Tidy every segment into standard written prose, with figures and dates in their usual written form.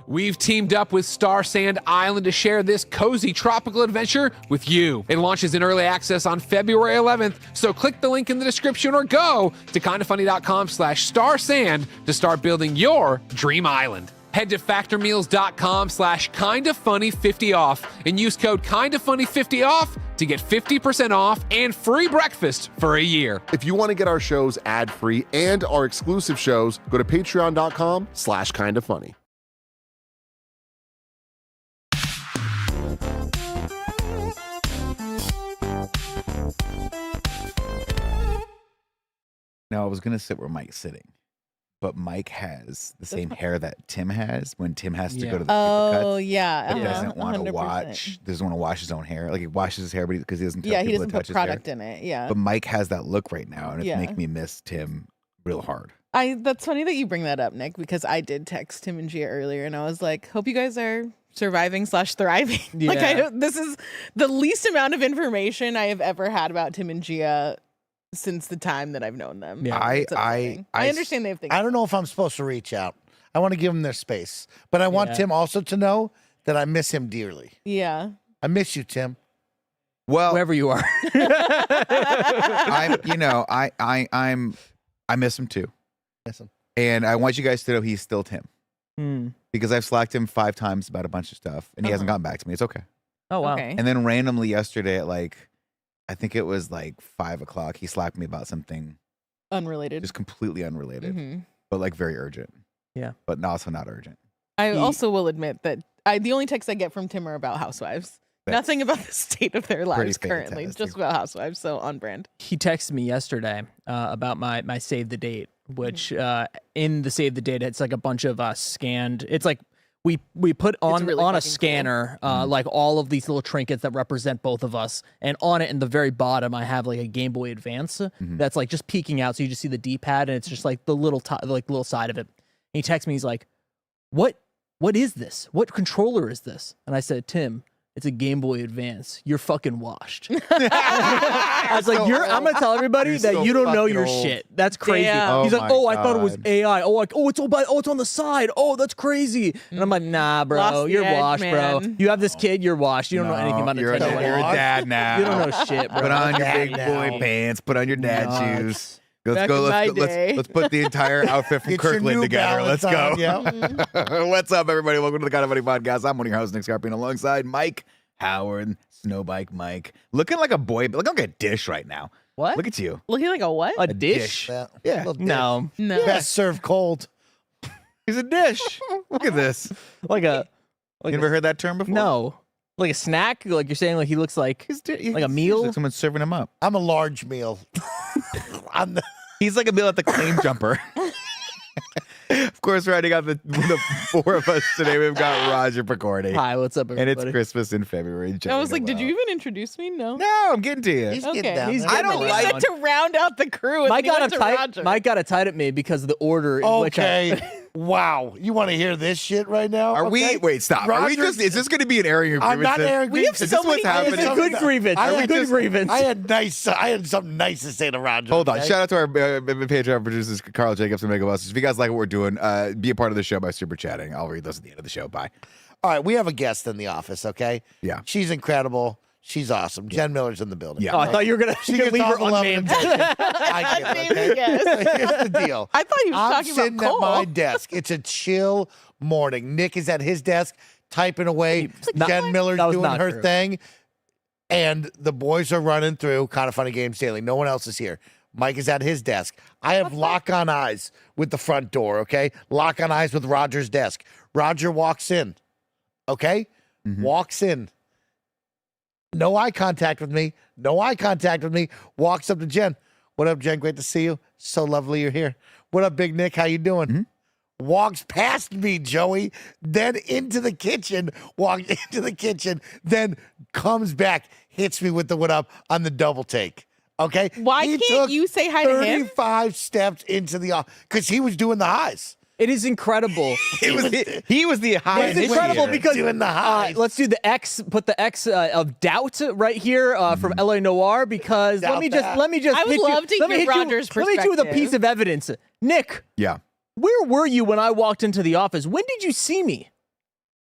We've teamed up with Star Sand Island to share this cozy tropical adventure with you. It launches in early access on February 11th, so click the link in the description or go to kindafunny.com/starsand to start building your dream island. Head to factormeals.com/kindafunny50off and use code kindafunny50off to get 50% off and free breakfast for a year. If you want to get our shows ad-free and our exclusive shows, go to patreon.com/kindafunny. Now, I was going to sit where Mike's sitting, but Mike has the same hair that Tim has when Tim has to go to the supercuts. Oh, yeah. He doesn't want to 100%. doesn't want to wash his own hair. Like, he washes his hair, but because he doesn't tell Yeah, he people doesn't to touch put his hair. product in it. Yeah. But Mike has that look right now, and it's Yeah. making me miss Tim real hard. That's funny that you bring that up, Nick, because I did text Tim and Gia earlier, and I was like, hope you guys are surviving/thriving. Yeah. This is the least amount of information I have ever had about Tim and Gia since the time that I've known them. Yeah. It's upsetting. I understand they have things. I don't know if I'm supposed to reach out. I want to give them their space, but I want Yeah. Tim also to know that I miss him dearly. Yeah. I miss you, Tim. Well, Wherever you are. I miss him too. Miss him. And I want you guys to know he's still Tim. Because I've slacked him 5 times about a bunch of stuff, and he hasn't gotten back to me. It's okay. Oh, wow. Okay. And then randomly yesterday at I think it was 5 o'clock, he slapped me about something Unrelated. just completely unrelated, Mhm. but very urgent. Yeah. But also not urgent. I also will admit that the only texts I get from Tim are about housewives. That's Nothing about the state of their lives currently. fantastic. Just about housewives. So on brand. He texted me yesterday about my save the date, which in the save the date, it's like a bunch of scanned. It's like we put on really on a fucking scanner like all of these little trinkets that represent both of us, and on it in the very bottom I have like a Game Boy Advance that's like just peeking out, so you just see the D-pad and it's just like the little little side of it. And he texts me, he's like, "What is this? What controller is this?" And I said, "Tim, it's a Game Boy Advance. You're fucking washed." I was like, I'm gonna tell everybody You're that so you don't know fucking your old. shit. That's crazy. Damn. He's Oh like, my "Oh, I thought it was God. AI. Oh, it's on the side. Oh, that's crazy." And I'm like, "Nah, bro, Lost the you're edge, washed, bro. man. You have this kid, you're washed. You don't know anything about you're Nintendo. a, you're a What? dad now. You don't know shit, bro." Put on your Dad big now. boy pants. Put on your dad Nuts. shoes. Back in my day. Let's put the entire outfit from Get your Kirkland New together. Let's Balance go. on, yeah. What's up, everybody? Welcome to the Kind of Funny Podcast. I'm one of your hosts, Nick Scarpino, alongside Mike Howard, Snowbike Mike. Looking like a boy, looking like a dish right now. What? Look at you. Looking like a what? A dish? Yeah. Yeah. Little dick. No, No. Best served cold. He's a dish. Look at this. like a You never heard that term before? no, like a snack. Like you're saying, like he looks like like a meal? Like someone's serving him up. I'm a large meal. I'm the, He's like a meal at the claim jumper. Of course, riding on the 4 of us today, we've got Roger Picordi. Hi, what's up, And everybody? it's Christmas in February. I was like, did Johnny you Noel. even introduce me? No. No, I'm getting to you. he's Okay. getting down He's there. I don't You like- said to round out the crew. And Mike then got you a went to tight. Roger. Mike got a tight at me because of the order. In which Okay. Wow. You want to hear this shit right now? Are Okay. we? Wait, stop. Are we Roger- just? Is this going to be an airing of I'm not grievances? airing We have Is grievances. this so what's many- It's a happening? good grievance. I A had good just- grievance. I had something nice to say to Roger. Hold on. okay? Shout out to our Patreon producers, Carl Jacobs and Mega Busters. If you guys like what we're doing, be a part of the show by super chatting. I'll read those at the end of the show. Bye. All right, we have a guest in the office, okay? Yeah. She's incredible. She's awesome. Jen Miller's in the building. Yeah. Oh, I thought you were gonna, She leave gets all her the love and unnamed. attention. I get it, Unnamed guest. okay? Here's the deal. I thought he was I'm talking sitting about Cole. at my desk. It's a chill morning. Nick is at his desk typing away. Jen Miller's That was doing not her true. thing. And the boys are running through Kind of Funny Games Daily. No one else is here. Mike is at his desk. I have lock on eyes with the front door, okay? Lock on eyes with Roger's desk. Roger walks in, okay? Walks in. No eye contact with me. No eye contact with me. Walks up to Jen. What up, Jen? Great to see you. So lovely you're here. What up, Big Nick? How you doing? Walks past me, Joey, then into the kitchen, walked into the kitchen, then comes back, hits me with the what up on the double take. Okay? Why He can't took you say hi to him? 35 steps into the because he was doing the highs. It is incredible. He was the high. It's incredible Wait, because doing the highs. let's do the X. Put the X of doubt right here from LA Noire because Doubt let that. me just. I would hit you- love to let me hear hit you- Roger's Let me hit you with a perspective. piece of evidence, Nick. Yeah. Where were you when I walked into the office? When did you see me?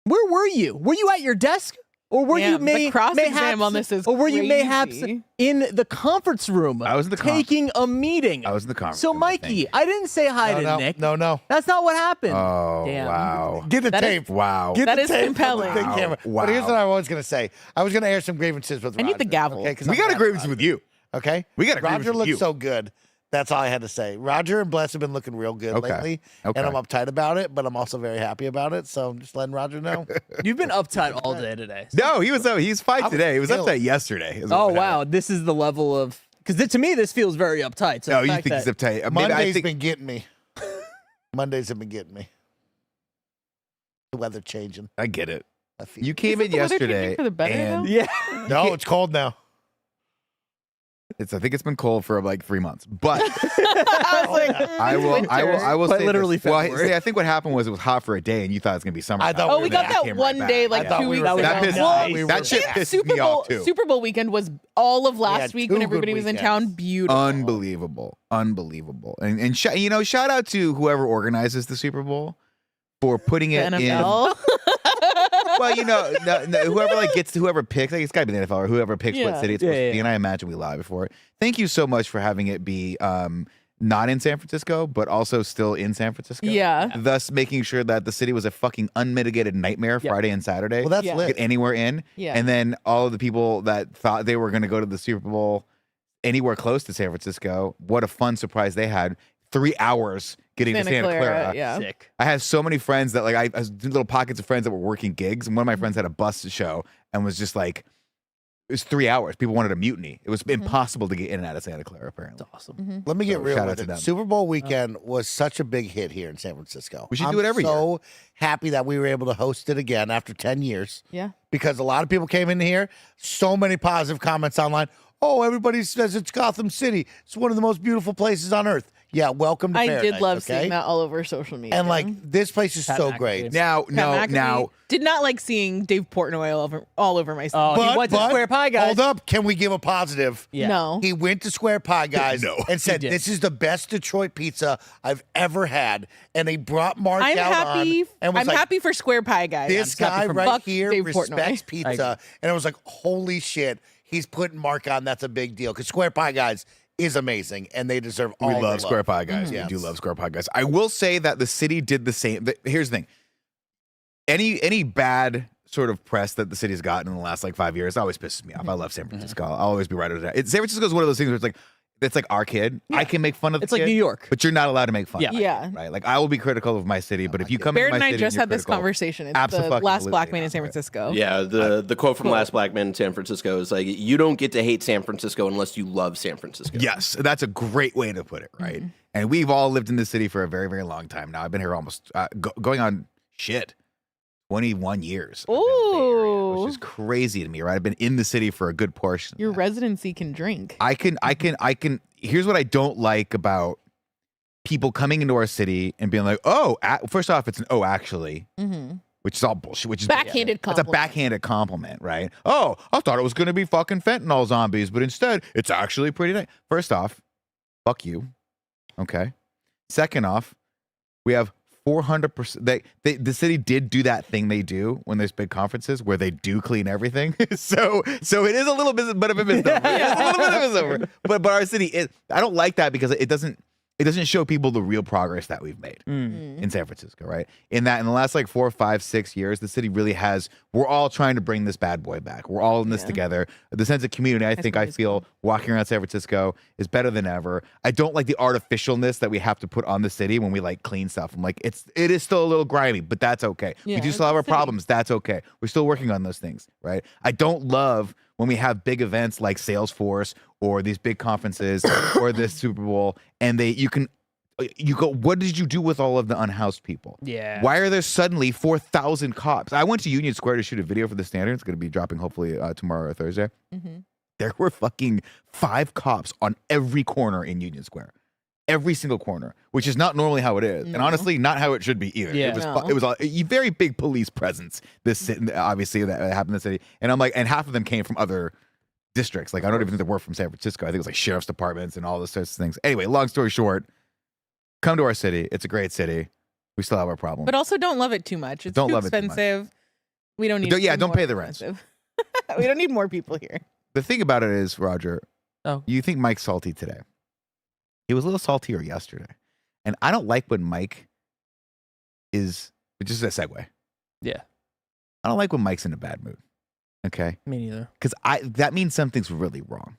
Where were you? Were you at your desk? Or were you the cross exam on this is or were you mayhaps crazy. in the conference room? I was in the taking a meeting. I was in the conference So, room, I Mikey, think. I didn't say hi to Nick. No. That's not what happened. Oh, Damn. wow. Get the That tape. Wow. Get That the is tape compelling. from the big camera. Wow. But here's what I was going to say. I was going to air some grievances with I need the Roger, gavel. Okay, 'cause We I'm got a mad grievance about with it, you. Okay? We got a grievance Roger with looks you. so good. That's all I had to say. Roger and Bless have been looking real good Okay. lately. Okay. And I'm uptight about it, but I'm also very happy about it. So I'm just letting Roger know. You've been uptight all day today. No, he's fine I was today. He was ill. upset yesterday. is what Oh, happened. wow. This is the level of... Because to me, this feels very uptight. So No, the you fact think he's that- uptight. Maybe I Monday's think been getting me. Mondays have been getting me. The weather changing. I get it. I feel You came in the weather changing yesterday. for the better, and though? Yeah. No, it's cold now. I think it's been cold for like 3 months. But I was like, I will Quite say literally this. Well, February. see, I think what happened was it was hot for a day and you thought it was going to be summer. I thought oh, we we were got back. that Came one right day back. like I thought 2 we weeks were ago. That pissed, Well, we were that shit back. pissed Super me Bowl off too. Super Bowl weekend was all of last had week two when good everybody was in weekends. town. Beautiful. Unbelievable. And shout out to whoever organizes the Super Bowl for putting The it in. NFL. Well, whoever picks, like it's got to be the NFL or whoever picks what Yeah. city it's supposed Yeah, to be. yeah. And I imagine we lied before. Thank you so much for having it be not in San Francisco, but also still in San Francisco. Yeah. Thus making sure that the city was a fucking unmitigated nightmare Yep. Friday and Saturday. Well, that's Yeah. lit. Get anywhere in. Yeah. And then all of the people that thought they were going to go to the Super Bowl anywhere close to San Francisco, what a fun surprise they had. 3 hours getting to Santa Clara. Yeah. Sick. I had so many friends that like I was little pockets of friends that were working gigs, and one of my friends had a bus show and was just like, it was 3 hours. People wanted a mutiny. It was impossible to get in and out of Santa Clara. Apparently, That's awesome. Let me get So real shout out with to it. them. Super Bowl weekend was such a big hit here in San Francisco. We should do it every I'm so happy that we were able to host it again after 10 years Yeah. because a lot of people came in here. So many positive comments online. Oh, everybody says it's Gotham City. It's one of the most beautiful places on earth. Yeah, welcome to I paradise, did love okay? seeing that all over social media. And like this place is Pat so McAfee. great. now, Pat McAfee now, did not like seeing Dave Portnoy all over my Oh, skin. he went to Square Pie Guys. Hold up. Can we give a positive? Yeah. No. He went to Square Pie Guys and said, did. "This is the best Detroit pizza I've ever had." And he brought Mark I'm out happy. on and was I'm like, happy for Square Pie Guys. "This I'm happy guy for right Fuck here Dave respects Portnoy. pizza." And it was like, "Holy shit, he's putting Mark on. That's a big deal." Because Square Pie Guys is amazing, and they deserve all we the love Square Pie Guys. Yes. We do love Square Pie Guys. I will say that the city did the same. Here's the thing: any bad sort of press that the city's gotten in the last like 5 years always pisses me off. I love San Francisco. I'll always be right over that. San Francisco is one of those things where it's like our kid. I can make fun of the It's like kid, New York. but you're not allowed to make fun. Yeah. of my Yeah. kid, right. Like I will be critical of my city, but if you come Barrett into and my I city, just and had you're this critical, conversation. It's the Abso-fucking-lutely last black man in San not, right. Francisco. Yeah, the quote from Last Black Man in San Francisco is like, you don't get to hate San Francisco unless you love San Francisco. Yes, that's a great way to put it, right? And we've all lived in this city for a very, very long time now. I've been here almost going on 21 years. I've been in the Bay Area, Ooh. which is crazy to me, right? I've been in the city for a good portion. of Your that. residency can drink. I can. Here's what I don't like about people coming into our city and being like, "Oh, first off, it's an oh actually," which is all bullshit. Which is Backhanded It's a compliment. backhanded compliment, right? Oh, I thought it was going to be fucking fentanyl zombies, but instead, it's actually pretty nice. First off, fuck you. Okay. Second off, we have 400%. The city did do that thing they do when there's big conferences where they do clean everything. so it is a little bit of a misnomer. It's a little bit of a misnomer. But our city is. I don't like that because it doesn't show people the real progress that we've made in San Francisco, right? In the last like 4, 5, 6 years, the city really has. We're all trying to bring this bad boy back. We're all in this together. The sense of community, I feel walking around San Francisco is better than ever. I don't like the artificialness that we have to put on the city when we like clean stuff. I'm like, it is still a little grimy, but that's okay. Yeah, we do it's still have the our city. problems. That's okay. We're still working on those things, right? I don't love when we have big events like Salesforce or these big conferences or this Super Bowl, and you go, what did you do with all of the unhoused people? Yeah. Why are there suddenly 4,000 cops? I went to Union Square to shoot a video for the Standard. It's going to be dropping hopefully tomorrow or Thursday. There were fucking 5 cops on every corner in Union Square. Every single corner, which is not normally how it is. And honestly, not how it should be either. Yeah. It was a very big police presence, obviously, that happened in the city. And I'm like, and half of them came from other districts. Like, I don't even think they were from San Francisco. I think it was like sheriff's departments and all those sorts of things. Anyway, long story short, come to our city. It's a great city. We still have our problems. But also don't love it too much. It's Don't too love it too much. expensive. We don't need. Don't more pay the rent. expensive. We don't need more people here. The thing about it is, Roger, Oh. you think Mike's salty today. He was a little saltier yesterday. And I don't like when Mike is, just a segue. Yeah. I don't like when Mike's in a bad mood. Okay? Me neither. Because that means something's really wrong.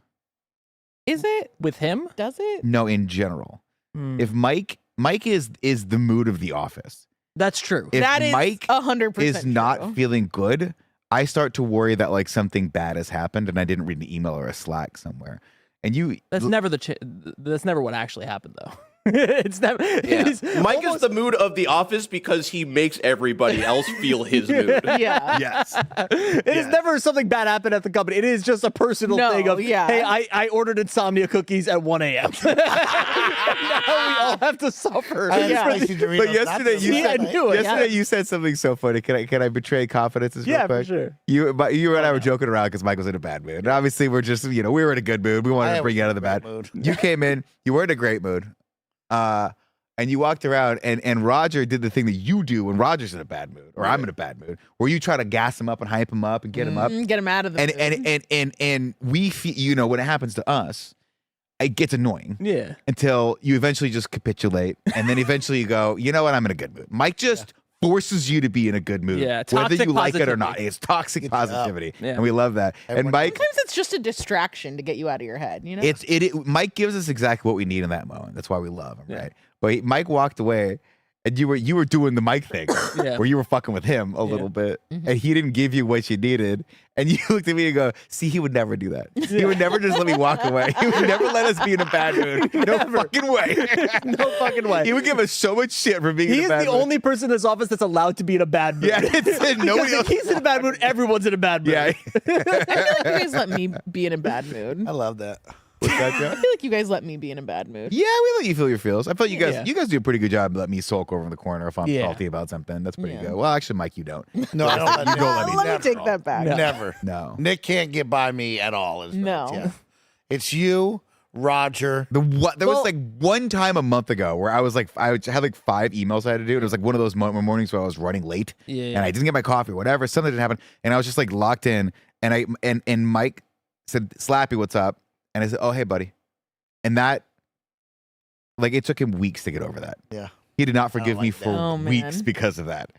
Is it? With him? Does it? No, in general. Mm. If Mike is the mood of the office. That's true. If That is Mike 100% is not true. feeling good, I start to worry that like something bad has happened and I didn't read an email or a Slack somewhere. And That's never that's never what actually happened though. It's never. Yeah. It's Mike almost- is the mood of the office because he makes everybody else feel his mood. Yeah. yes. It is never something bad happened at the company. It is just a personal No, thing of, yeah. hey, I ordered insomnia cookies at 1 a.m. Now we all have to suffer. I had Yeah. spicy Doritos. But yesterday That's you the Yeah, I said, knew it. yesterday you said something so funny. Can I betray confidences real Yeah, for quick? sure. You and I were joking around because Mike was in a bad mood. And obviously we're just, we were in a good mood. We wanted to bring you out of the bad mood. You came in, you were in a great mood. And you walked around and Roger did the thing that you do when Roger's in a bad mood or I'm in a bad mood, where you try to gas him up and hype him up and get him up. Get him out of the mood. And we feel, when it happens to us, it gets annoying. Yeah. Until you eventually just capitulate, and then eventually you go, you know what, I'm in a good mood. Mike just forces you to be in a good mood, Yeah, whether you toxic like it or not. positivity. It's toxic positivity, Yeah. and we love that. And Everyone- Mike, Sometimes it's just a distraction to get you out of your head, you know? Mike gives us exactly what we need in that moment. That's why we love him, Yeah. right? But Mike walked away. And you were doing the Mike thing, Yeah. where you were fucking with him a little bit, and he didn't give you what you needed. And you looked at me and go, "See, he would never do that. He would never just let me walk away. He would never let us be in a bad mood. No fucking way. No fucking way. He would give us so much shit for being in He a is bad the mood. only person in this office that's allowed to be in a bad mood. Yeah, it's nobody Because else. if he's in a bad mood, everyone's in a bad mood. Yeah, I feel like you guys let me be in a bad mood. I love that. what's that, I Joe? feel like you guys let me be in a bad mood. Yeah, we let you feel your feels. I felt you guys. Yeah. You guys do a pretty good job. Let me sulk over in the corner if I'm Yeah. salty about something. That's pretty Yeah. good. Well, actually, Mike, you don't. No, I don't let You Nick. don't let me. Let me Never. take that back. Never. No. Nick can't get by me at all. is No. right, yeah. It's you, Roger. There Well- was like one time a month ago where I had like 5 emails I had to do. And it was like one of those mornings where I was running late, Yeah, and yeah. I didn't get my coffee, whatever. Something didn't happen, and I was just like locked in. And Mike said, "Slappy, what's up?" And I said, "Oh, hey, buddy." And that, like, it took him weeks to get over that. Yeah. He did not forgive me like for that. Oh, weeks man. because of that.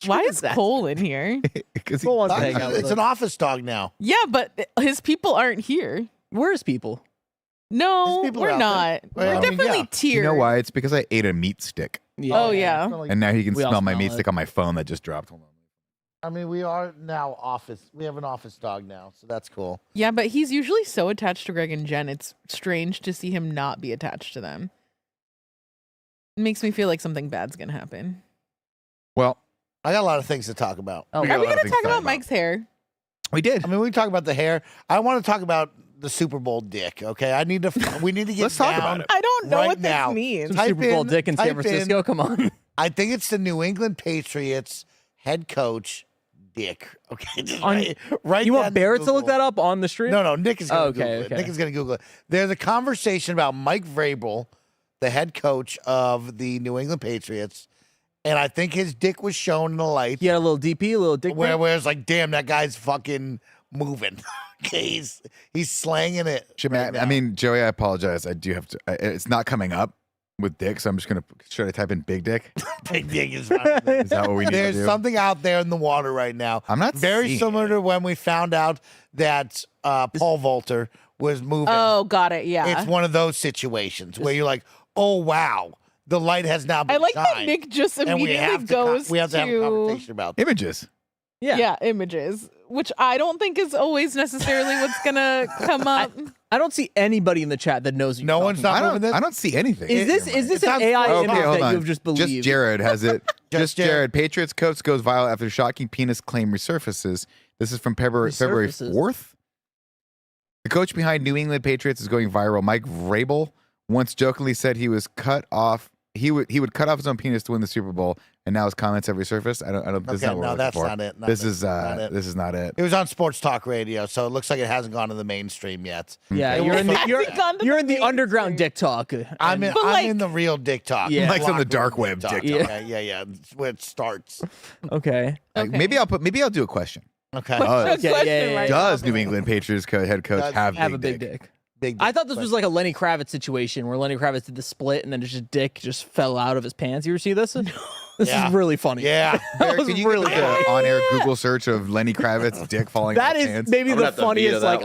Why is that? Cole in here? Because Cole wants to hang out with It's us. an office dog now. Yeah, but his people aren't here. Where's people? No, His people are we're out not. there. Well, We're I mean, definitely yeah. tiered. you know why? It's because I ate a meat stick, Oh, yeah. and now he can We all smell my smell meat it. stick on my phone that just dropped. Hold on. I mean, we are now office. We have an office dog now, so that's cool. Yeah, but he's usually so attached to Greg and Jen. It's strange to see him not be attached to them. It makes me feel like something bad's gonna happen. Well, I got a lot of things to talk about. Oh, We got Are a we lot of gonna things talk to talk about about. Mike's hair? we did. I mean, we talk about the hair. I want to talk about the Super Bowl dick. Okay, we need to get Let's talk down. about it. I don't know Right what now. this means. Type Super Bowl in- dick in San type in- Francisco. Come on. I think it's the New England Patriots head coach dick. Okay, just On- right You down want Barrett to look Google. that up on the stream? No, Nick is going to Okay, Google it. okay. Nick is going to Google it. There's a conversation about Mike Vrabel, the head coach of the New England Patriots, and I think his dick was shown in the light. He had a little DP, a little dick. pic? Where it's like, damn, that guy's fucking moving. Okay, he's slanging it. right I now. mean, Joey, I apologize. I do have to. It's not coming up with dick, so I'm just gonna try to type in big dick. big dick is fine. Is that what we need There's to do? something out there in the water right now. I'm not very seeing similar it. to when we found out that Paul Volter was moving. Oh, got it. Yeah. It's one of those situations where you're like, oh wow, the light has now been I like that shined. Nick just and we immediately have to goes we have to have a conversation about that. Images. Yeah. images, which I don't think is always necessarily what's gonna come up. I don't see anybody in the chat that knows. What No you're one's talking not I moving don't. this. I don't see anything. about. Is this It's an on- AI Oh, image Okay, hold that on. you've just believed? Just Jared has it. just Jared. Jared. Patriots coach goes viral after shocking penis claim resurfaces. This is from February Resurfaces. 4th. The coach behind New England Patriots is going viral. Mike Vrabel once jokingly said he was cut off. he would cut off his own penis to win the Super Bowl, and now his comments have resurfaced. I don't. This is Okay, not what no, we're that's looking not for. it. This is Not it. this is not it. It was on sports talk radio, so it looks like it hasn't gone to the mainstream yet. Yeah, Okay. you're in the Hasn't gone to you're the in the underground mainstream. dick talk. I'm in, But, I'm like- in the real dick talk. Yeah. Mike's on the Locker dark room web dick talk. dick talk. Yeah. It's where it starts. Okay. Like, Okay. maybe I'll do a question. Okay. Does, Okay, yeah, yeah. does New England Patriots head coach Does have a big dick? dick. Big I thought this was like a Lenny Kravitz situation where Lenny Kravitz did the split and then his dick just fell out of his pants. You ever see this? This Yeah. is really funny. Yeah. That was Can you really give us an on-air Google search of Lenny Kravitz dick falling That out of is pants? maybe I'm gonna the have to funniest veto like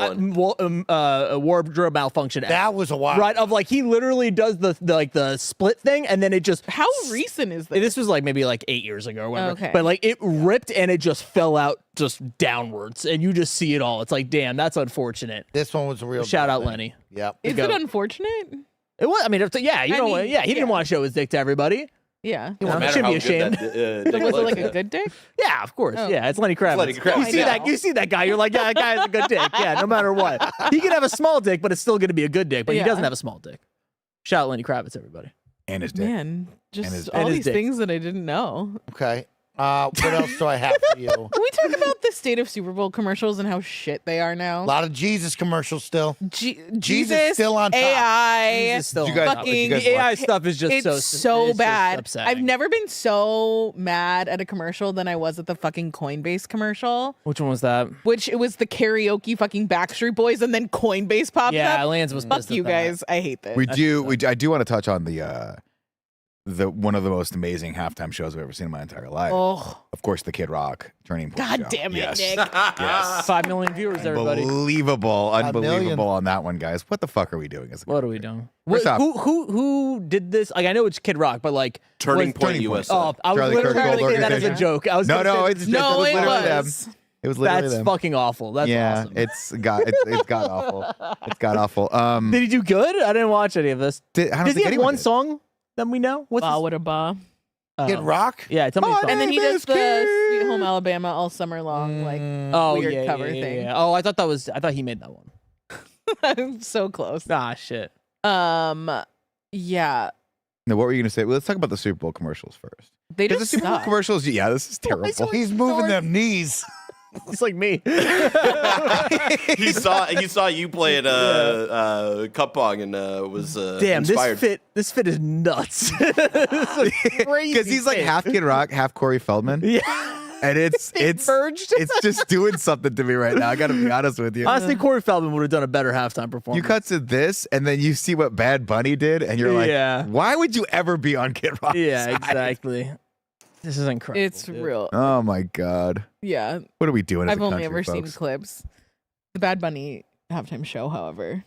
that wardrobe malfunction ever. That was a while. Right, of like he literally does the split thing and then it just How recent is this? this was like maybe like 8 years ago or whatever. Okay. But like it ripped and it just fell out just downwards and you just see it all. It's like, damn, that's unfortunate. This one was a real Shout deal out thing. Lenny. Yep. Is go. it unfortunate? It was. I mean, yeah, you I know, mean, yeah, he didn't yeah. want to show his dick to everybody. Yeah. You know, matter shouldn't how be good ashamed. that, So dick was it looks. like a good dick? Yeah, of course. Oh. Yeah, it's Lenny Kravitz. Lenny Kravitz. You see I that? know. You see that guy? You're like, yeah, that guy has a good dick. Yeah, no matter what, he could have a small dick, but it's still going to be a good dick. But Yeah. he doesn't have a small dick. Shout out Lenny Kravitz, everybody. And his dick. Man, his- just and all his these dick. things that I didn't know. Okay. What else do I have for you? Can we talk about the state of Super Bowl commercials and how shit they are A now? lot of Jesus commercials still. Jesus still on top. AI. Jesus still You on guys- top. fucking- you guys The AI watch- stuff is just It's so so it's just bad. upsetting. I've never been so mad at a commercial than I was at the fucking Coinbase commercial, Which one was that? which it was the karaoke fucking Backstreet Boys, and then Coinbase popped Yeah, up. Lance was Fuck pissed you at that. guys. I hate this. I do want to touch on the one of the most amazing halftime shows I've ever seen in my entire life. Oh, Of course, the Kid Rock Turning Point God show. damn it, Yes. Nick. Yes. 5 million viewers, everybody. Unbelievable, 5 million. unbelievable on that one, guys. What the fuck are we doing? As a What are we doing? First off- Who did this? Like, I know it's Kid Rock, but like Turning was- Point Turning USA. Oh, I was Charlie literally Kirk going to Gold say that as a organization. joke. I was No, gonna no, say- it's no, was it literally was. them. It was literally that's them. fucking awful. That's yeah, awesome. it's god awful. It's god awful. Did he do good? I didn't watch any of this. I don't Does think he have anyone one did. song that we know? What's Ba his- what a ba. Kid Rock? Yeah, tell me his My song. And then he name does is the Kid. Sweet Home Alabama all summer long, like oh, weird yeah, cover yeah, thing. yeah. Oh, I thought he made that one. I'm so close. Ah, shit. Yeah, No, what were you going to say? Well, let's talk about the Super Bowl commercials first. they Because the just Super Bowl suck. commercials, yeah, this is terrible. He's moving them knees. It's like me. he saw you play at cup pong and was Damn, inspired. this fit is nuts. Crazy. Because he's like fit. half Kid Rock, half Corey Feldman. Yeah. And it's merged. it's just doing something to me right now. I got to be honest with you. Honestly, Corey Feldman would have done a better halftime performance. You cut to this, and then you see what Bad Bunny did, and you're like, Yeah. why would you ever be on Kid Rock's Yeah, side? exactly. This is incredible. It's dude. real. Oh my God. Yeah, What are we doing as I've a only country, ever seen folks? clips. The Bad Bunny halftime show, however,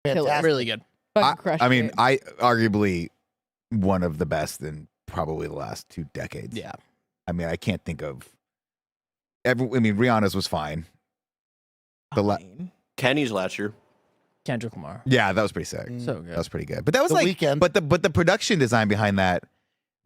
Killer. Fantastic. Really good. fucking crushed I mean, it. I arguably one of the best in probably the last 2 decades. Yeah. I mean, I can't think of Rihanna's was fine. Fine. Kenny's last year. Kendrick Lamar. Yeah, that was pretty sick. So good. That was pretty good. But that was The like Weeknd. but the production design behind that,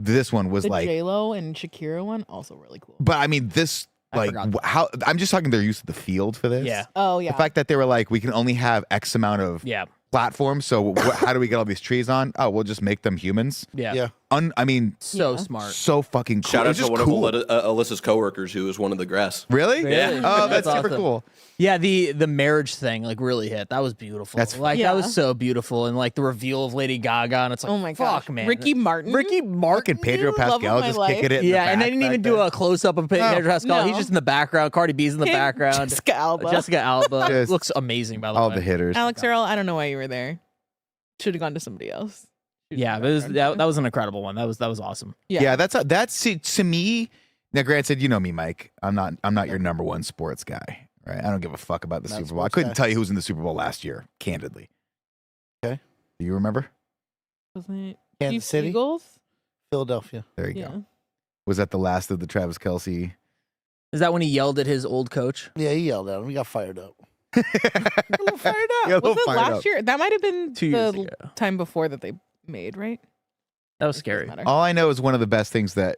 this one was The like J Lo and Shakira one also really cool. but I mean this I like forgot. how I'm just talking their use of the field for this. Yeah. Oh yeah, The fact that they were like, we can only have X amount of Yeah. platforms. So how do we get all these trees on? Oh, we'll just make them humans. Yeah. Yeah. I mean, So Yeah. smart. so fucking cool. Shout It out was to just one cool. of Alyssa's coworkers who was one of the grass. Really? Really? Oh, that's That's super awesome. cool. Yeah, the marriage thing like really hit. That was beautiful. That's- like Yeah. that was so beautiful, and like the reveal of Lady Gaga, and it's like, oh my fuck, gosh, man, Ricky Martin. Ricky Martin, Fucking Pedro Love of Pascal my just life. kicking it. In yeah, the and they back didn't even back do there. a close up of Pedro Pascal. He's No. just in the background. Cardi B's in the Hey, background. Jessica Alba. Jessica Alba Just looks amazing by the all way. the hitters. Alex Earl. I don't know why you were there. Should have gone to somebody else. Yeah, but it was, that was an incredible one. That was awesome. Yeah, that's to me. Now, granted, you know me, Mike. I'm not your number one sports guy, right? I don't give a fuck about the Not Super Bowl. I sports couldn't guy. tell you who was in the Super Bowl last year, candidly. Okay. Do you remember? Wasn't it Kansas Chiefs, City? Eagles? Philadelphia. There you Yeah. go. Was that the last of the Travis Kelce? Is that when he yelled at his old coach? Yeah, he yelled at him. He got fired up. a little fired up. Yeah, a Was little it fired last up. year? That might have been 2 years the ago. time before that they made, right? That was It doesn't scary. matter. All I know is one of the best things to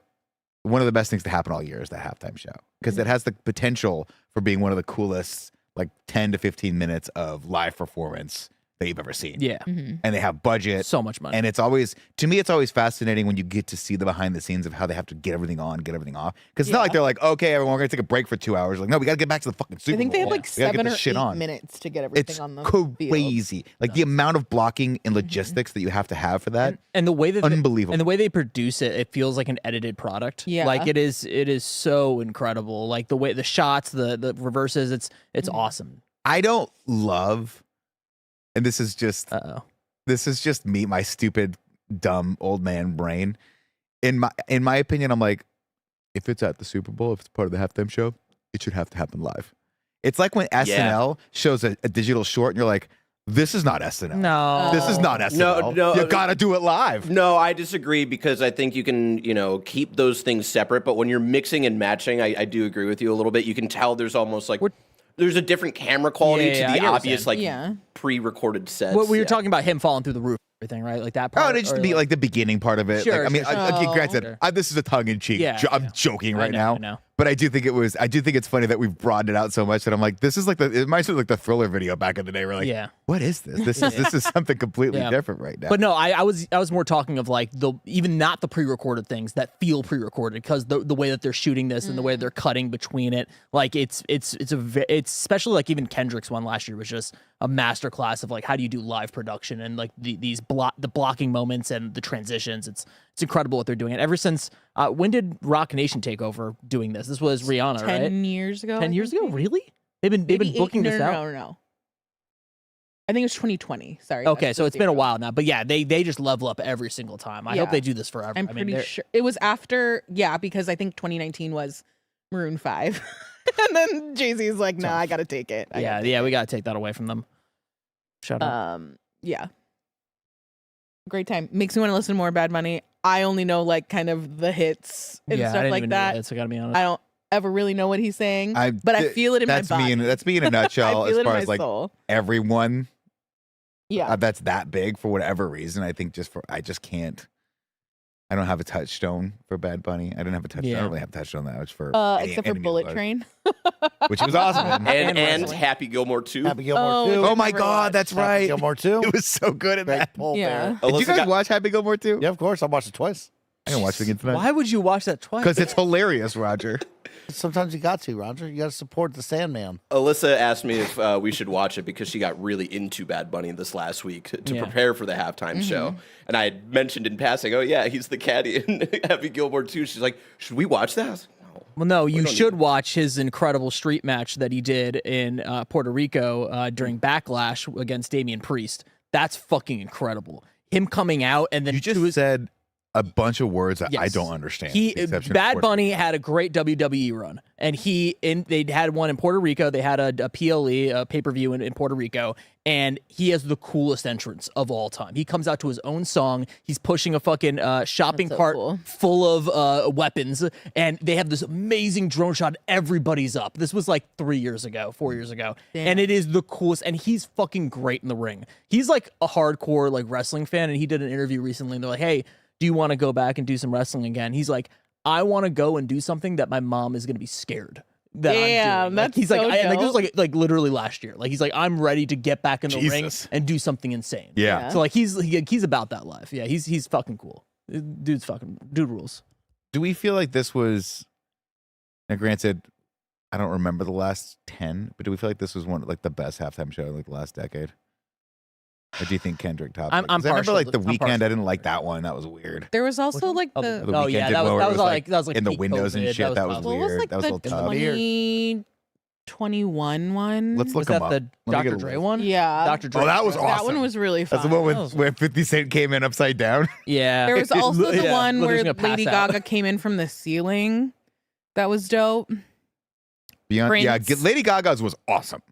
happen all year is the halftime show because it has the potential for being one of the coolest, like 10 to 15 minutes of live performance that you've ever seen. Yeah. Mhm. And they have budget. So much money. And it's always, to me, it's always fascinating when you get to see the behind the scenes of how they have to get everything on, get everything off. Because it's not like they're like, okay, everyone, we're going to take a break for 2 hours. Like, no, we got to get back to the fucking Super I think they had Bowl. like We gotta get 7 this or shit 8 on. minutes to get everything It's on the field. crazy. Like the amount of blocking and logistics that you have to have for that. And the way that Unbelievable. and the way they produce it, it feels like an edited product. Yeah. Like it is so incredible. Like the way the shots, the reverses, it's awesome. I don't love, and this is just me, my stupid, dumb old man brain. In my opinion, I'm like, if it's at the Super Bowl, if it's part of the halftime show, it should have to happen live. It's like when SNL shows a digital short, and you're like, this is not SNL. No. This is not SNL. No, You gotta do it live. No, I disagree because I think you can, keep those things separate. But when you're mixing and matching, I do agree with you a little bit. You can tell there's almost like there's a different camera quality Yeah, to I the get what you're obvious saying. pre-recorded sets. What we were Yeah. talking about him falling through the roof, everything, right? Like that part. Oh, it just or be like the beginning part of it. Sure, like, I mean, sure, okay, sure. granted, Sure. this is a tongue in cheek. Yeah, I'm yeah. joking I right know, now. I know. But I do think it's funny that we've broadened it out so much that I'm like, this is like it reminds me of like the Thriller video back in the day. We're like, Yeah. what is this? This is something completely Yeah. different right now. But no, I was more talking of like even not the pre-recorded things that feel pre-recorded because the way that they're shooting this and the way they're cutting between it, like it's especially like even Kendrick's one last year was just a masterclass of like how do you do live production and like the blocking moments and the transitions. It's incredible what they're doing. And ever since when did Rock Nation take over doing this? This was Rihanna, 10 right? years ago. 10 I years think, ago, maybe. really? They've been Maybe booking eight- this no, out. No. I think it was 2020. Sorry. Okay, that's so the it's been a zero. while now, but yeah, they just level up every single time. I hope Yeah. they do this forever. I'm I mean, pretty they're- sure it was after. Yeah, because I think 2019 was Maroon 5, and then Jay-Z's like, "Nah, I gotta take it." I gotta Yeah, we gotta take that away from them. Shut up. Yeah. Great time. Makes me want to listen to more Bad Bunny. I only know like kind of the hits and Yeah, I stuff didn't like even know that. So I gotta be honest. I don't ever really know what he's saying, I feel it in my body. That's me in a nutshell. I feel As it far in as my like soul. everyone Yeah. that's that big for whatever reason. I think I just can't. I don't have a touchstone for Bad Bunny. I don't have a touchstone. I Yeah. don't really have a touchstone that much for Except for any Bullet music, Train. which was awesome. And wrestling. Happy Gilmore too. Happy Gilmore Oh, 2. Oh my Never God, watched that's Happy right. Gilmore 2. It was so good at Great that. pull Yeah. there. Did you guys watch Happy Gilmore too? Yeah, of course. I watched it twice. I can watch it again tonight Why would you watch that twice? because it's hilarious, Roger. Sometimes you got to, Roger. You got to support the Sandman. Alyssa asked me if we should watch it because she got really into Bad Bunny this last week to Yeah. prepare for the halftime show. And I had mentioned in passing, oh, yeah, he's the caddy in Happy Gilmore too. She's like, should we watch that? I was like, no. Well, no, you don't should watch his incredible street match that he did in Puerto Rico during Backlash against Damian Priest. That's fucking incredible. Him coming out and then You to just his- said a bunch of words that I Yes. don't understand. He with the exception of Bad Puerto Bunny had a great WWE run, and they had one in Puerto Rico. They had a PLE, a pay per view in Puerto Rico, and he has the coolest entrance of all time. He comes out to his own song. He's pushing a fucking shopping That's so cart cool. full of weapons, and they have this amazing drone shot. Everybody's up. This was like 4 years ago, and it is the coolest. And he's fucking great in the ring. He's like a hardcore like wrestling fan, and he did an interview recently, and they're like, "Hey, do you want to go back and do some wrestling again?" He's like, "I want to go and do something that my mom is going to be scared that I'm Damn, doing." Like, that's he's like, so like this was dope. like literally last year. Like he's like, "I'm ready to get back in the ring Jesus. and do something insane." Yeah. So like he's about that life. Yeah, he's fucking cool. Dude rules. Do we feel like this was? Now, granted, I don't remember the last 10, but do we feel like this was one like the best halftime show in like the last decade? Or do you think Kendrick topped I'm it? 'Cause I remember partial like to- the I'm Weekend. partial I didn't like that one. That was weird. There was also like Oh, the The oh Weeknd yeah, did that one was where it like in the peak windows and COVID. shit. That was tough. what was weird. like That was a little the tough. 2021 one. Let's Was look 'em that up. the Let me Dr. get a Dre list. one? Yeah. Dr. Dre. Oh, that was That awesome. one was really fun. That's the one That was- where 50 Cent came in upside down. Yeah. There was also the Yeah, one Luther's where gonna pass Lady out. Gaga came in from the ceiling. That was dope. Beyond, yeah, Prince. Lady Gaga's was awesome.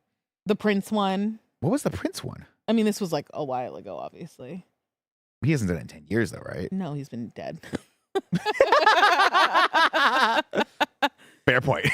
The Prince one. What was the Prince one? I mean, this was like a while ago, obviously. He hasn't done it in 10 years though, right? No, he's been dead. Fair point.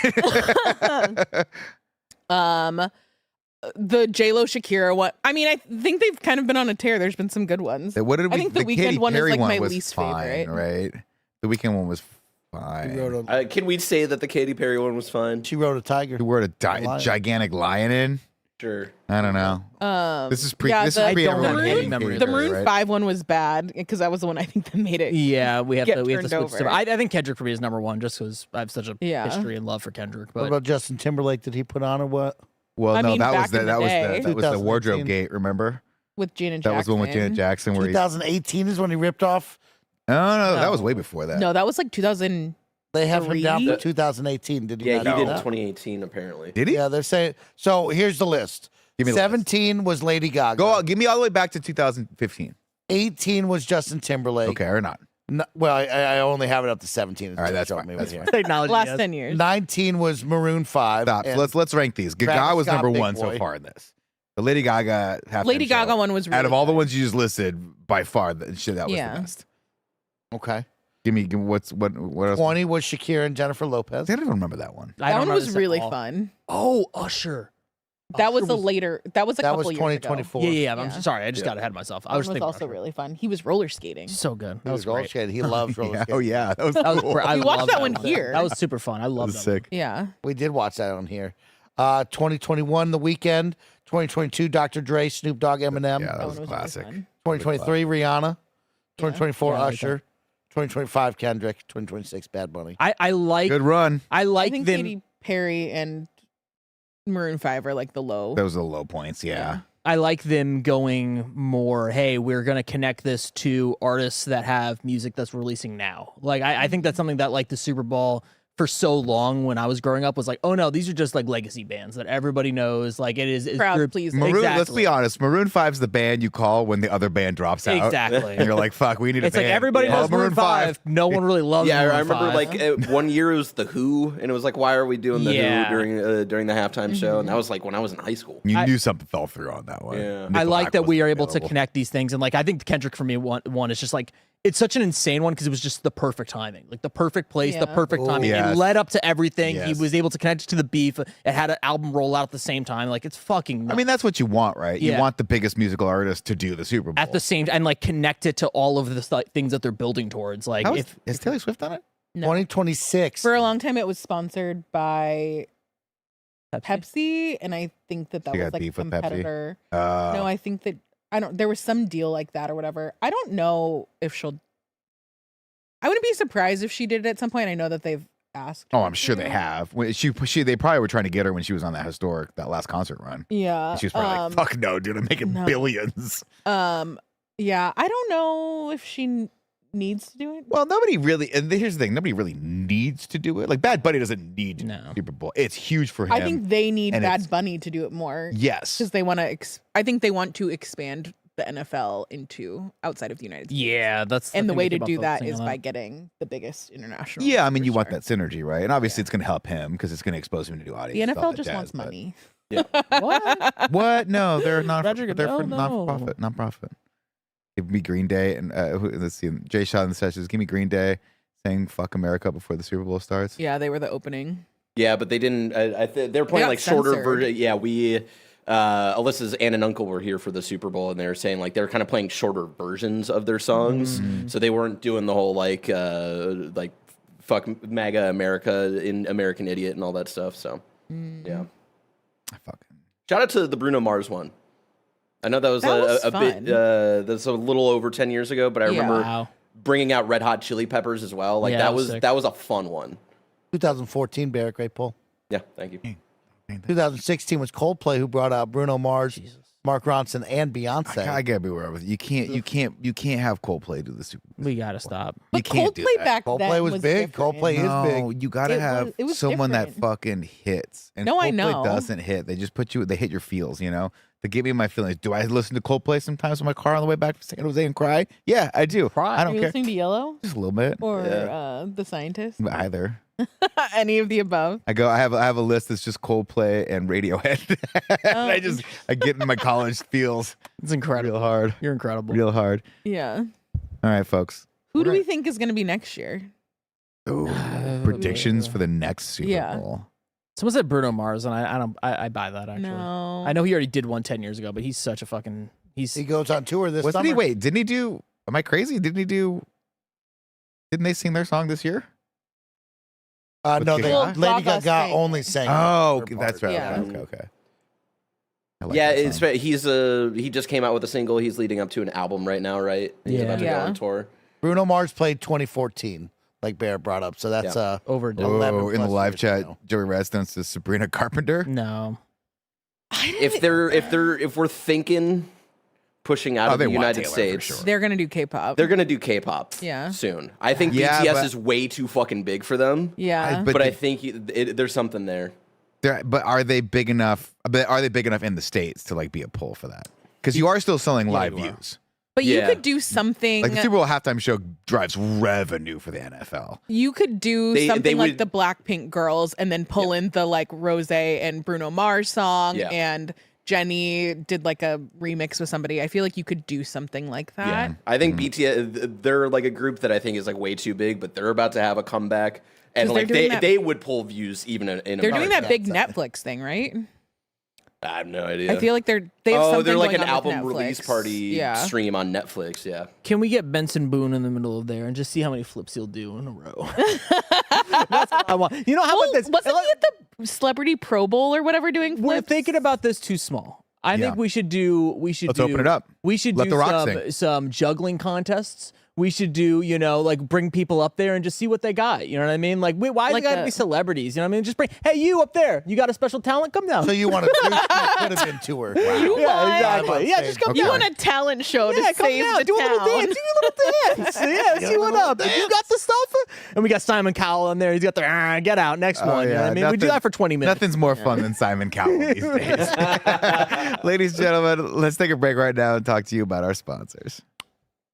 The J-Lo Shakira one. I mean, I think they've kind of been on a tear. There's been some good ones. What did we, I think the Katy Weeknd one is Perry like my was least fine, favorite. right? The Weekend one was She fine. rode Can we say that the Katy Perry one was fun? a Tiger. Who wore a Lion. gigantic lion in? Sure. I don't know. This is pre. yeah, this the- is pre. I don't everyone have any hating memory of The Kendrick, Maroon right? 5 one was bad because that was the one I think that made it. Yeah, we have Get to turned switch. over. I think Kendrick for me is number one, just because I have such a Yeah. history and love for Kendrick. What But about Justin Timberlake? Did he put on or what? Well, I no, mean, that was back in the that was day. that was the wardrobe 2018. gate. Remember? With Janet That Jackson. was the one with Janet Jackson. Where he, 2018 is when he ripped off. no, that No. was way before that. No, that was like 2000. They have him down for Three? 2018. Did you Yeah, not he know did in that? 2018 apparently. Did he? Yeah, they're saying. So here's the list. Give me the list. 17 was Lady Gaga. Go on, give me all the way back to 2015. 18 was Justin Timberlake. Okay, or not? No, well, I only have it up to 17. All right, that's Showing fine. me That's right fine. technology. Last yes. 10 years. 19 was Maroon 5. Stop. and Let's rank these. Gaga Travis was Scott, number Big one so Boy. far in this. The Lady Gaga halftime Lady show, Gaga one was really out of all the good. ones you just listed, by far that was Yeah. the best. Okay. Give me what else? 20 was Shakira and Jennifer Lopez. I don't remember that one. I That don't one remember was this at really all. fun. Oh, Usher. That was Usher a later. That was a That couple was years ago. 2024. Yeah. I'm Yeah. sorry. I just got ahead of myself. I That was one was thinking also Usher. really fun. He was roller skating. So good. He That was roller great. skating. He loves roller Yeah. skating. Oh yeah, that was That was cool. great. I We watched love that one movie. here. That was super fun. I That love was that. sick. Yeah. We did watch that on here. 2021, The Weeknd. 2022, Dr. Dre, Snoop Dogg, Eminem. Yeah, that That was one was classic. really fun. 2023, Rihanna. 2024, Yeah, I like Usher. 2025, Kendrick. 2026, Bad Bunny. I like. Good run. I I like think them. Katy Perry and Maroon 5 are like the low. Those are the low points. Yeah. I like them going more, hey, we're going to connect this to artists that have music that's releasing now. Like, I think that's something that, like, the Super Bowl for so long when I was growing up was like, oh no, these are just like legacy bands that everybody knows. Like, it is. Crowd they're- pleaser. Maroon. Let's Exactly. be honest. Maroon 5's the band you call when the other band drops out. Exactly. And you're like, fuck, we need a It's like band. everybody Call knows Maroon 5. No one really loves Yeah, Maroon I remember 5. like one year it was the Who, and it was like, why are we doing the Yeah. Who during the halftime show? And that was like when I was in high school. You I- knew something fell through on that one. Yeah. I like Nickelback that we wasn't are able to available. connect these things. And like, I think Kendrick for me, one is just like, it's such an insane one because it was just the perfect timing, like the perfect place, the Yeah. perfect timing. Yes. It led up to everything. Yes. He was able to connect it to the beef. It had an album roll out at the same time. Like, it's fucking nuts. I mean, that's what you want, right? You Yeah. want the biggest musical artist to do the Super Bowl. At the same and like connect it to all of the things that they're building towards. Like, How is, if is Taylor Swift on it? No. 2026. For a long time, it was sponsored by Pepsi, and I think that She was got like a beef with Pepsi? competitor. No, I think that there was some deal like that or whatever. I don't know if she'll. I wouldn't be surprised if she did it at some point. I know that they've asked. Oh, her I'm sure to. they have. When they probably were trying to get her when she was on that last concert run. Yeah. She was probably like, "Fuck no, dude! I'm making no. billions." Yeah, I don't know if she needs to do it. Well, nobody really. And here's the thing: nobody really needs to do it. Like Bad Bunny doesn't need to do No. the Super Bowl. It's huge for him. I think they need and it's- Bad Bunny to do it more yes. because they want to. I think they want to expand the NFL into outside of the United States. yeah, that's And the thing way they to keep on do that focusing is on by getting the biggest international. Yeah, I mean, you want superstar. that synergy, right? And obviously, it's going to help him because it's going to expose him to new audience. The and all NFL that just jazz, wants but- money. What? What? No, they're not. Roger They're Goodell, for no. non-profit. Non-profit. Give me Green Day and let's see. Jay Shaw in the sessions. Give me Green Day saying "Fuck America" before the Super Bowl starts. Yeah, they were the opening. Yeah, but they didn't. They were playing got like shorter censored. version. Yeah, we. Alyssa's aunt and uncle were here for the Super Bowl, and they were saying like they were kind of playing shorter versions of their songs, so they weren't doing the whole like fuck MAGA America in American Idiot and all that stuff. So yeah, Fucking. shout out to the Bruno Mars one. I know that was, That was a bit. fun. That's a little over 10 years ago, but I Yeah. remember Wow. bringing out Red Hot Chili Peppers as well. Like Yeah, that that was was sick. that was a fun one. 2014, Barrett, great poll. Yeah, thank you. 2016 was Coldplay who brought out Bruno Mars, Mark Ronson, and Beyonce. I gotta be aware with you. You can't have Coldplay do the Super Bowl. We gotta stop. You But can't do Coldplay that. back Coldplay then was big. different. Coldplay is No, big. you gotta It have was- it was someone different. that fucking hits. And No, I Coldplay know. doesn't hit. They just they hit your feels, you know? To give me my feelings. Do I listen to Coldplay sometimes in my car on the way back from San Jose and cry? Yeah, I do. Cry? I Are don't you care. listening to Yellow Just a little bit. or Yeah. The Scientist? Either. Any of the above? I have a list that's just Coldplay and Radiohead. And I get in my college feels It's incredible. real hard. You're incredible. Real hard. Yeah. All right, folks. Who do we think is going to be next year? Ooh, predictions for the next Super Yeah. Bowl. Someone said Bruno Mars, and I buy that actually. No. I know he already did one 10 years ago, but he's such a fucking He goes on tour this Wasn't summer. he? Wait, didn't he do? Am I crazy? Didn't they sing their song this year? No, With they, Gaga? Lady Gaga Gaga sang. only sang. Oh, her that's part. right. Yeah. Okay. I like Yeah, that song. he just came out with a single. He's leading up to an album right now, right? He's about to go Yeah. on tour. Bruno Mars played 2014, like Bear brought up. So that's Overdone. 11 Whoa, in the plus live years chat, ago. Joey Radstone says Sabrina Carpenter. No. If we're thinking pushing out of they the want United Taylor for States, sure. They're gonna do K-pop. they're gonna do K-pop. Yeah. soon. I think Yeah, BTS but- is way too fucking big for them. yeah. but But I the- think there's something there. But are they big enough? But are they big enough in the States to like be a pull for that? Because you are still selling live you are. views. But you Yeah. could do something. Like the Super Bowl halftime show drives revenue for the NFL. You could do They something like would- the Blackpink girls and then pull in the like Rose and Bruno Mars song Yeah. and Jenny did like a remix with somebody. I feel like you could do something like that. I think BTS, they're like a group that I think is like way too big, but they're about to have a comeback, and 'Cause they're like doing that- they would pull views even in They're doing America. that big Netflix thing, right? I have no idea. I feel like they have something they're like going an on with album release Netflix. party Yeah. stream on Netflix. Yeah. Can we get Benson Boone in the middle of there and just see how many flips he'll do in a row? That's what I want. You know how Well, about this? wasn't he at the Celebrity Pro Bowl or whatever doing flips? We're thinking about this too small. I think we should do. Let's open it up. We should Let do The Rock sing. some juggling contests. We should do, like bring people up there and just see what they got. You know what I mean? Like, why Like they got to a- be celebrities? You know what I mean? Just bring, hey, you up there. You got a special talent? Come down. So you want to could have been to her. You yeah, want- exactly. Yeah, just come You down. want a talent show Yeah, to come save down. the Do a little town. dance. Do a little dance. Yeah, see what up. If you got the stuff. And we got Simon Cowell in there. He's got the get out next one. You know what I mean? We do that for 20 minutes. Nothing's more fun than Simon Cowell these days. Ladies and gentlemen, let's take a break right now and talk to you about our sponsors.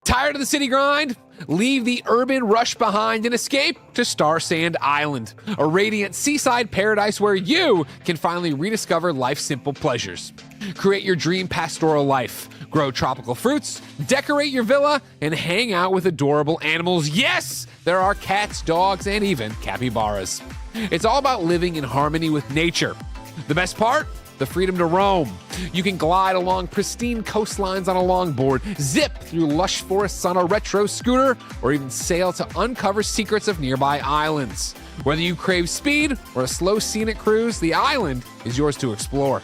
Tired of the city grind? Leave the urban rush behind and escape to Star Sand Island, a radiant seaside paradise where you can finally rediscover life's simple pleasures. Create your dream pastoral life, grow tropical fruits, decorate your villa, and hang out with adorable animals. Yes, there are cats, dogs, and even capybaras. It's all about living in harmony with nature. The best part? The freedom to roam. You can glide along pristine coastlines on a longboard, zip through lush forests on a retro scooter, or even sail to uncover secrets of nearby islands. Whether you crave speed or a slow scenic cruise, the island is yours to explore.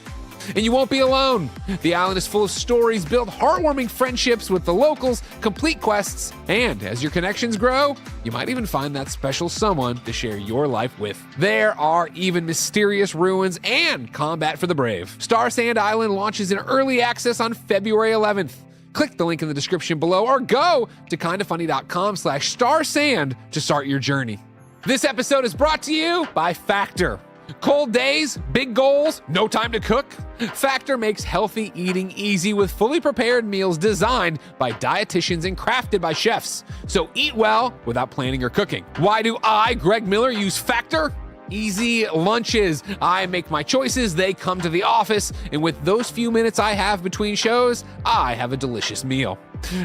And you won't be alone. The island is full of stories, build heartwarming friendships with the locals, complete quests, and as your connections grow, you might even find that special someone to share your life with. There are even mysterious ruins and combat for the brave. Star Sand Island launches in early access on February 11th. Click the link in the description below or go to kindafunny.com/starsand to start your journey. This episode is brought to you by Factor. Cold days, big goals, no time to cook? Factor makes healthy eating easy with fully prepared meals designed by dietitians and crafted by chefs. So eat well without planning or cooking. Why do I, Greg Miller, use Factor? Easy lunches. I make my choices, they come to the office, and with those few minutes I have between shows, I have a delicious meal.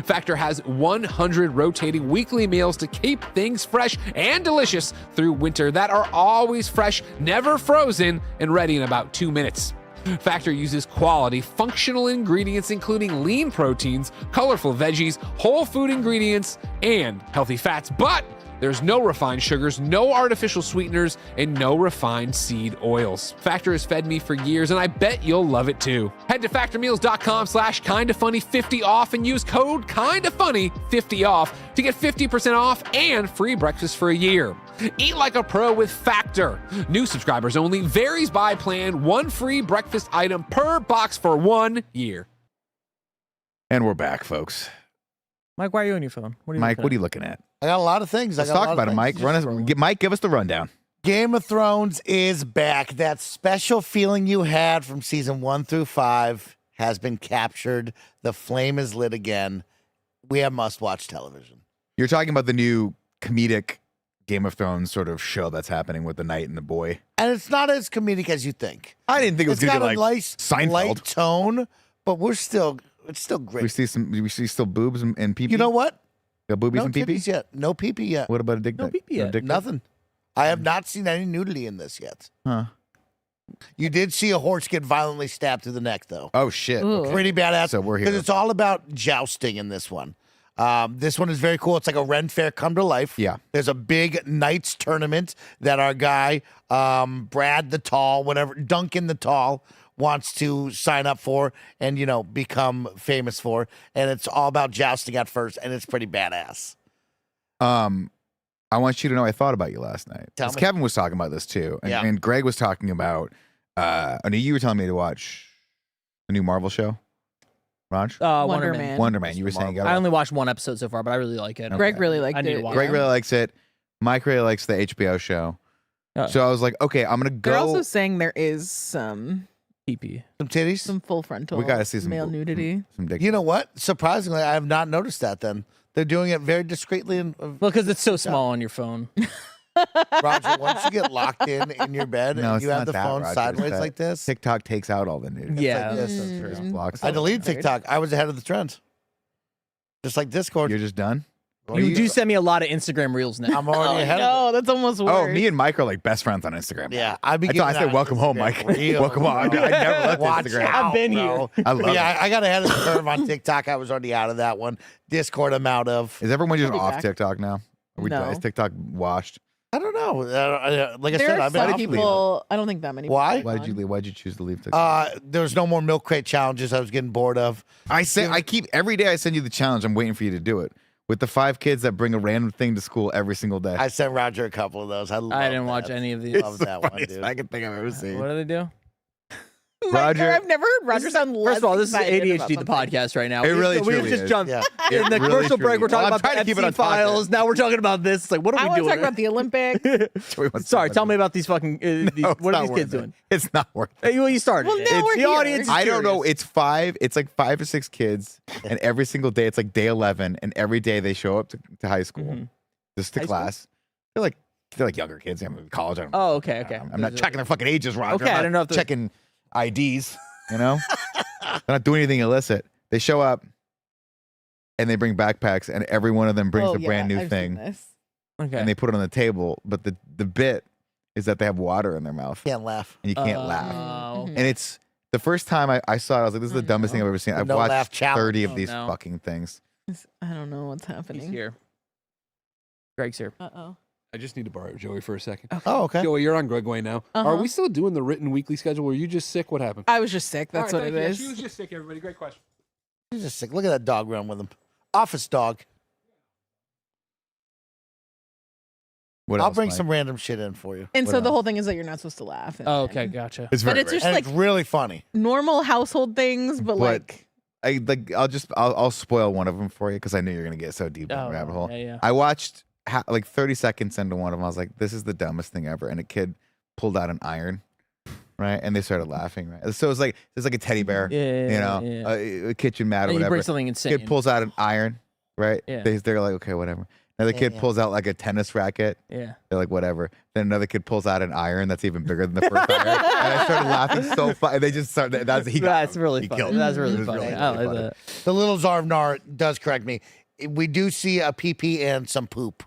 Factor has 100 rotating weekly meals to keep things fresh and delicious through winter that are always fresh, never frozen, and ready in about 2 minutes. Factor uses quality, functional ingredients including lean proteins, colorful veggies, whole food ingredients, and healthy fats, but there's no refined sugars, no artificial sweeteners, and no refined seed oils. Factor has fed me for years, and I bet you'll love it too. Head to factormeals.com/kindafunny50 off and use code kindafunny50 off to get 50% off and free breakfast for a year. Eat like a pro with Factor. New subscribers only, varies by plan, one free breakfast item per box for 1 year. And we're back, folks. Mike, why are you on your phone? Mike, what are you looking at? I got a lot of things. Let's talk about it, Mike. Mike, give us the rundown. Game of Thrones is back. That special feeling you had from season 1 through 5 has been captured. The flame is lit again. We have must-watch television. You're talking about the new comedic Game of Thrones sort of show that's happening with the Knight and the Boy. And it's not as comedic as you think. I didn't think it was It's going got to be a like nice, Seinfeld. light tone, but it's still great. We see still boobs and pee-pee. You know what? Got boobies No and pee-pee? titties yet. No pee-pee yet. What about a dick? No pee-pee yet. dick? Nothing. I have not seen any nudity in this yet. Huh. You did see a horse get violently stabbed through the neck, though. Oh shit. Ooh. Okay. Pretty badass. So we're here. Because it's all about jousting in this one. This one is very cool. It's like a Ren Fair come to life. Yeah. There's a big Knights tournament that our guy, Brad the Tall, whatever, Duncan the Tall, wants to sign up for and, become famous for. And it's all about jousting at first, and it's pretty badass. I want you to know I thought about you last night. Tell 'Cause me. Kevin was talking about this too. And, Yeah. and Greg was talking about, you were telling me to watch the new Marvel show, Raj? Wonder Man. Man. Wonder Man. You were saying you I gotta only watched one episode so far, but I really like it. Greg really liked I need to it. watch Greg it. really likes it. Mike really likes the HBO show. So I was like, okay, I'm going to They're go. also saying there is some PP. Some titties? some full frontal. We gotta see some male nudity. Some dick. You know what? Surprisingly, I have not noticed that then. They're doing it very discreetly. And Well, because it's so small on your phone. Roger, once you get locked in your bed No, and it's you have not the that, phone Roger, it's sideways that like this, TikTok takes out all the news. Yeah, like this. that's Just true. blocks I it. deleted Weird. TikTok. I was ahead of the trend. Just like Discord. You're just done? You do send me a lot of Instagram reels now. I'm already ahead of No, that's almost worse. Oh, me and Mike are like best friends on Instagram. it. Yeah, I'd be I giving said, out welcome home, Instagram Mike. reels, Welcome home. bro. I never left Watch Instagram. out, I've been bro. I love Yeah, I got ahead of the curve on TikTok. I was already out of that one. Discord, I'm out of. Is everyone just I'll be off back. TikTok now? Are we No. Is TikTok washed? I don't know. Like I there said, are I've been some off of it. people. I don't think that many. Why? people are Why'd you on. leave? Why'd you choose to leave TikTok? There was no more milk crate challenges. I was getting bored of. I keep every day I send you the challenge. I'm waiting for you to do it with the 5 kids that bring a random thing to school every single day. I sent Roger a couple of those. I didn't watch any of these. Love that one, Funniest dude. fucking thing I've ever seen. What do they do? Roger- I've never heard Roger sound less First of all, this is excited ADHD, about the something. podcast right now. It really we truly just is. jumped Yeah. in the It really commercial break. truly We're is. talking I'm about trying the to keep it FC on topic. files. Now we're talking about this. It's like, what are I we want to doing? talk about the Olympics. Sorry, tell me about these fucking. No, it's what not are these worth kids it. doing? It's not worth it. Hey, well, you started. Well, it. now It's we're the here. audience. is I don't know. curious. It's 5. It's like 5 or 6 kids, and every single day it's like day 11, and every day they show up to high school, just to High school? class. They're like younger kids. I'm in college. I don't Oh, okay, okay. I'm not checking their fucking ages, Roger. Okay, I'm I don't know not if they're- checking IDs. You know, they're not doing anything illicit. They show up, and they bring backpacks, and every one of them brings Oh, a brand new I've seen thing, this. Okay. and they put it on the table. But the bit is that they have water in their mouth, Can't laugh. and you can't laugh. Oh. And it's the first time I saw it. I was like, "This is the dumbest thing I've ever seen." The I've no laugh watched challenge. 30 of Oh, these no. fucking things. I don't know what's He's happening. here. Greg's here. Uh-oh. I just need to borrow Joey for a second. Oh, okay. Joey, you're on Gregway now. Are Uh-huh. we still doing the written weekly schedule? Were you just sick? What happened? I was just sick. That's All what right, it thank you. is. She was just sick, everybody. Great question. He's just sick. Look at that dog run with him. Office dog. What I'll else, bring Mike? some random shit in for you. And What so the else? whole thing is that you're not supposed to laugh. and- Oh, okay, gotcha. It's But very it's rich. just And like it's really funny. normal household things, but like I'll spoil one of them for you because I knew you're gonna get so deep in the Oh, rabbit hole. yeah. I watched like 30 seconds into one of them. I was like, "This is the dumbest thing ever." And a kid pulled out an iron, right? And they started laughing, right? So it's like a teddy bear, Yeah, you know, yeah. a kitchen mat or And you whatever. bring something insane. Kid pulls out an iron, right? Yeah. They're like, "Okay, whatever." Another kid Yeah. pulls out like a tennis racket. Yeah. They're like, "Whatever." Then another kid pulls out an iron that's even bigger than the first iron, and I started laughing so fun. They just started. He got That's him. really He funny. killed him. That's really It was funny. really, I really like funny. that. The little Czar of Nar does correct me. We do see a pee and some poop.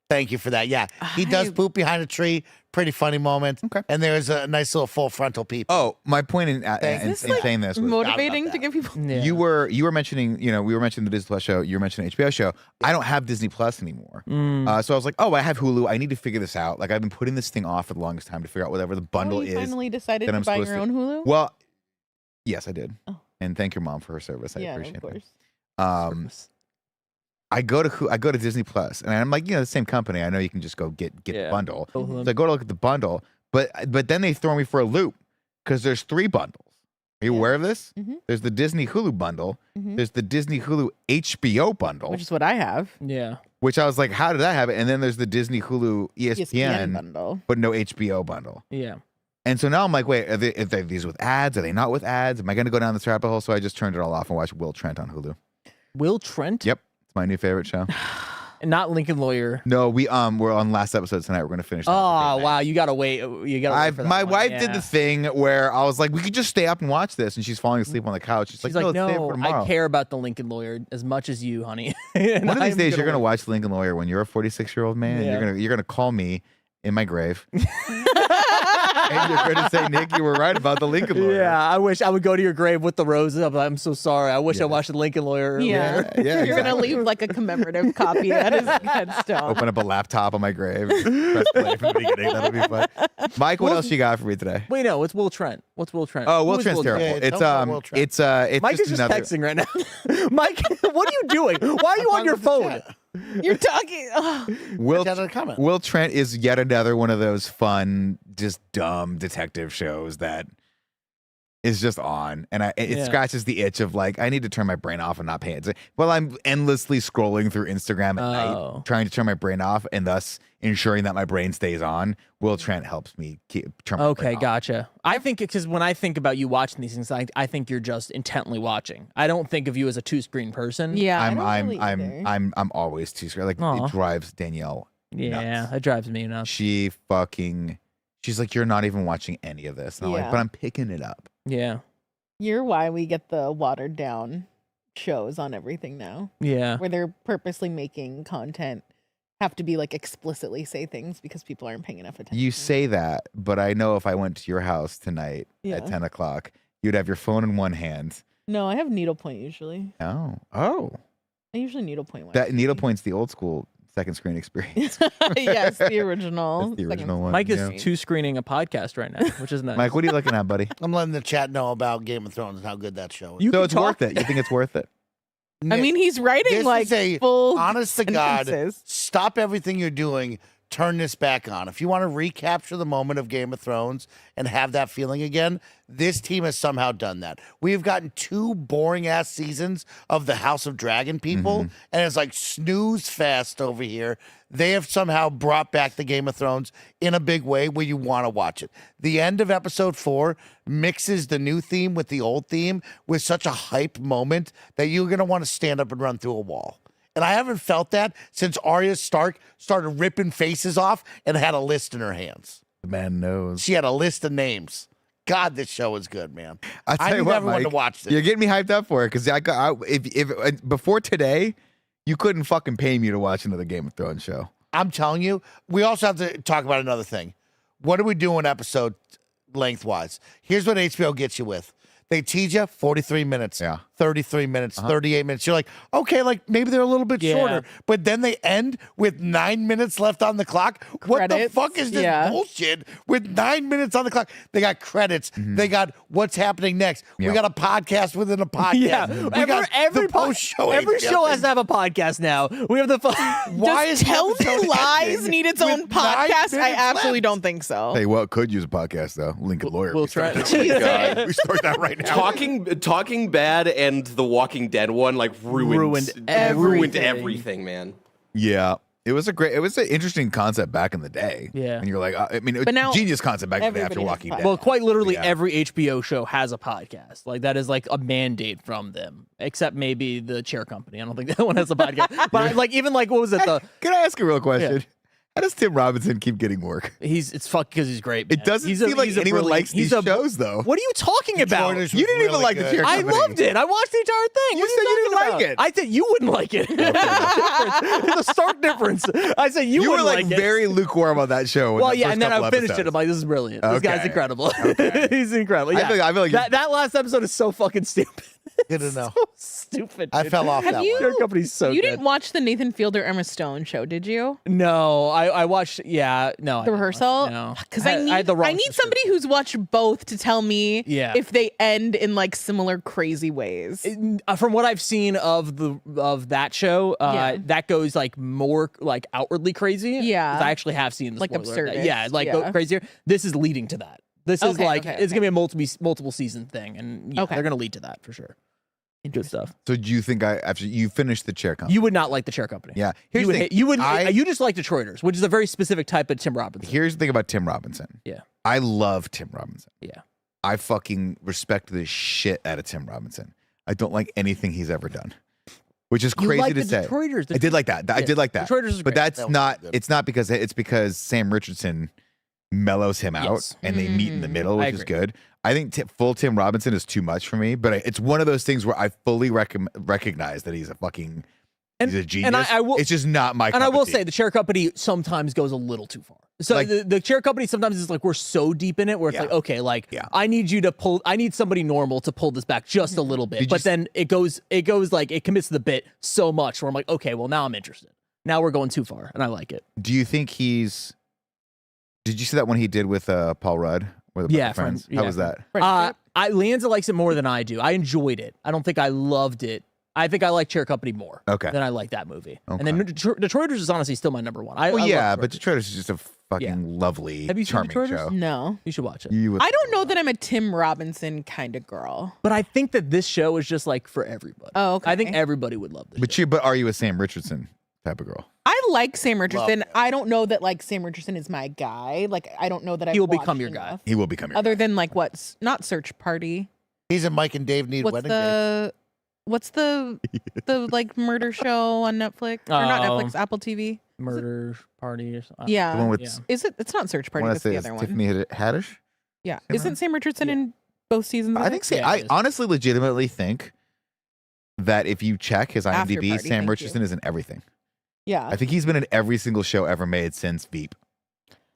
Thank you for that. Yeah, he does poop behind a tree. Pretty funny moment. Okay. And there's a nice little full frontal peep. Oh, my point in Is this, saying this was motivating to that. get people. Yeah. you were mentioning, we were mentioning the Disney Plus show. You were mentioning HBO show. I don't have Disney Plus anymore. So I was like, oh, I have Hulu. I need to figure this out. Like I've been putting this thing off for the longest time to figure out whatever the bundle you is. finally decided that to I'm buy supposed your to- own Hulu. Well, yes, I did. Oh. And thank your mom for her service. I yeah, appreciate of course. that. I go to Disney Plus, and I'm like, the same company. I know you can just go get Yeah. the bundle. Both of them. So I go to look at the bundle, but then they throw me for a loop because there's 3 bundles. Are you Yeah. aware of this? Mhm. There's the Disney Hulu bundle. Mhm. There's the Disney Hulu HBO bundle, Which is what I have. Yeah. which I was like, how did that happen? And then there's the Disney Hulu ESPN, bundle. but no HBO bundle. Yeah. And so now I'm like, wait, are these with ads? Are they not with ads? Am I going to go down this rabbit hole? So I just turned it all off and watched Will Trent on Hulu. Will Trent? Yep, it's my new favorite show. And not Lincoln Lawyer. No, we're on last episode tonight. We're going to finish. that Oh, date night. wow. You got to wait. You got to wait for that My one. wife Yeah. did the thing where I was like, we could just stay up and watch this, and she's falling asleep on the couch. She's She's like, like, no, let's save it no, for tomorrow. I care about the Lincoln Lawyer as much as you, honey. One of these days, you're gonna watch Lincoln Lawyer when you're a 46-year-old man, Yeah. and you're gonna call me in my grave. And you're going to say, Nick, you were right about the Lincoln Lawyer. Yeah, I wish I would go to your grave with the roses. I'm so sorry. I wish I watched the Lincoln Lawyer. Yeah. Yeah, You're gonna leave like a commemorative copy at his headstone. Open up a laptop on my grave. Press play from the beginning. That'll be fun. Mike, what else you got for me today? Wait, no, it's Will Trent. What's Will Trent? Oh, Will Who is Trent's terrible. Yeah, It's don't go Will Trent. it's Mike just is just another. texting right now. Mike, what are you doing? Why are you on your phone? You're talking. Oh. Will, Down in the comment. Will Trent is yet another one of those fun, just dumb detective shows that is just on, and it scratches the itch of like I need to turn my brain off and not pay attention. Well, I'm endlessly scrolling through Instagram at night, trying to turn my brain off, and thus ensuring that my brain stays on. Will Trent helps me turn my brain off. Gotcha. I think because when I think about you watching these things, I think you're just intently watching. I don't think of you as a two-screen person. Yeah, I'm I'm always too scared. Like Aw. it drives Danielle Yeah, nuts. that drives me nuts. She's like, you're not even watching any of this. And I'm like, Yeah. but I'm picking it up. Yeah, You're why we get the watered down shows on everything now, yeah. where they're purposely making content have to be like explicitly say things because people aren't paying enough attention. You say that, but I know if I went to your house tonight Yeah. at 10 o'clock, you'd have your phone in one hand. No, I have needlepoint usually. Oh. I usually needlepoint. That needlepoint's the old school second screen experience. Yes, the original. That's the original one. Mike is yeah. two-screening a podcast right now, which is nice. Mike, what are you looking at, buddy? I'm letting the chat know about Game of Thrones and how good that show is. You So can it's talk- worth it. You think it's worth it? I Nick, mean, he's writing this like is a full. honest to God, sentences. stop everything you're doing, turn this back on. If you want to recapture the moment of Game of Thrones and have that feeling again, this team has somehow done that. We've gotten 2 boring ass seasons of the House of Dragon people, and it's like snooze fest over here. They have somehow brought back the Game of Thrones in a big way where you want to watch it. The end of episode 4 mixes the new theme with the old theme with such a hype moment that you're going to want to stand up and run through a wall. And I haven't felt that since Arya Stark started ripping faces off and had a list in her hands. The man knows. She had a list of names. God, this show is good, man. I'll tell I you need what, everyone to Mike, watch this. You're getting me hyped up for it because if before today, you couldn't fucking pay me to watch another Game of Thrones show. I'm telling you, we also have to talk about another thing. What are we doing episode lengthwise? Here's what HBO gets you with. They tease you 43 minutes, Yeah. 33 minutes, 38 minutes. You're like, okay, like maybe they're a little bit shorter, but then they end with 9 minutes left on the clock. What the Credits, fuck is this yeah. bullshit with 9 minutes on the clock? They got credits. They got what's happening next. We Yep. got a podcast within a podcast. Yeah, We got every the post-show. every HBO show has thing. to have a podcast now. We have the Why Does is the Tell episode Me Lies ending need its with own 9 podcast? I minutes absolutely left? don't think so. Hey, what could use a podcast though? Lincoln Lawyer. Will We start Trent. that. We start that right now. Talking Bad and the Walking Dead one like ruined everything. everything, man. Yeah. It was an interesting concept back in the day. Yeah. And you're like, I mean, it was But now a genius concept back in the day after everybody has a Walking podcast. Dead. Well, quite literally Yeah. every HBO show has a podcast. Like that is like a mandate from them, except maybe the Chair Company. I don't think that one has a podcast. But like even like what was it? The Can I ask a real question? How does Tim Robinson keep getting work? it's fuck because he's great. It man. doesn't He's seem like he's a anyone brilliant- likes these he's a- shows, though. What are you talking about? Detroiters You was didn't even really like the good. Chair I Company. loved it. I watched the entire thing. You What are said you didn't talking like about? it. I said you wouldn't like it. There's a stark difference. I said you You were wouldn't like like it. very lukewarm on that show. in Well, the yeah, first and then couple I finished it. episodes. I'm like, this is brilliant. This guy's Okay. incredible. Okay. He's incredible. I Yeah. feel like that last episode is so fucking stupid. Good to know. So stupid. I dude. fell off Have that you- one. Chair Company's so You good. didn't watch the Nathan Fielder Emma Stone show, did you? No, I watched. Yeah, no. I The didn't rehearsal? watch- No, Because had the wrong I need sister. somebody who's watched both to tell me Yeah. if they end in like similar crazy ways. From what I've seen of that show, Yeah. that goes like more like outwardly crazy. Yeah. 'Cause I actually have seen the Like spoiler of that. absurdist, Yeah, like yeah. go crazier. This is leading to that. This is Okay, like okay, it's gonna be a multiple season thing, and yeah, Okay. they're gonna lead to that for sure. Good stuff. So do you think after you finished the Chair Company? You would not like the Chair Company. Yeah. You Here's would the hate, thing. you would I- you just like Detroiters, which is a very specific type of Tim Robinson. Here's the thing about Tim Robinson. Yeah. I love Tim Robinson. Yeah. I fucking respect the shit out of Tim Robinson. I don't like anything he's ever done, which is You crazy like to the say. Detroiters. I did like that. I Yeah. did like that. Detroiters is But great. that's That was not. good. It's not because it's because Sam Richardson mellows him out Yes. and they meet in the middle, I which is agree. good. I think full Tim Robinson is too much for me, but it's one of those things where I fully recognize that he's a fucking. He's a genius. I will- It's just not my. And I cup will of tea. say the Chair Company sometimes goes a little too far. So Like- the chair company sometimes is like we're so deep in it where it's Yeah. like, okay, like Yeah. I need somebody normal to pull this back just a little bit. Did you But then it goes like it commits to the bit so much where I'm like, okay, well now I'm interested. Now we're going too far, and I like it. Do you think he's? Did you see that one he did with Paul Rudd? With Yeah, friends. friend- How yeah. was that? Lanza likes it more than I do. I enjoyed it. I don't think I loved it. I think I like Chair Company more Okay. than I like that movie. Okay. And then Detroiters is honestly still my number one. I Well, love yeah, but Detroiters. Detroiters is just a fucking lovely, Have you seen charming Detroiters? show. No. You should watch it. You would- I don't know that I'm a Tim Robinson kind of girl. But I think that this show is just like for everybody. Oh, okay. I think everybody would love this. But are you a Sam Richardson type of girl? I like Sam Richardson. him. I don't know that like Sam Richardson is my guy. Like I don't know that He will I've become watched your guy. enough. He will become your. Other than like what's not Search Party. He's in Mike and Dave Need What's Wedding what's the like murder show on Netflix or not Netflix, Apple TV? Murder Party or something. Yeah. the one with Yeah. Is it? It's not Search Party. one That's that the says other one. Tiffany Haddish. Yeah. in Isn't her? Sam Richardson Yeah. in both seasons? Of I it? think so. Yeah, I it is. honestly, legitimately think that if you check his After IMDb, Party, Sam thank Richardson you. is in everything. Yeah. I think he's been in every single show ever made since Veep.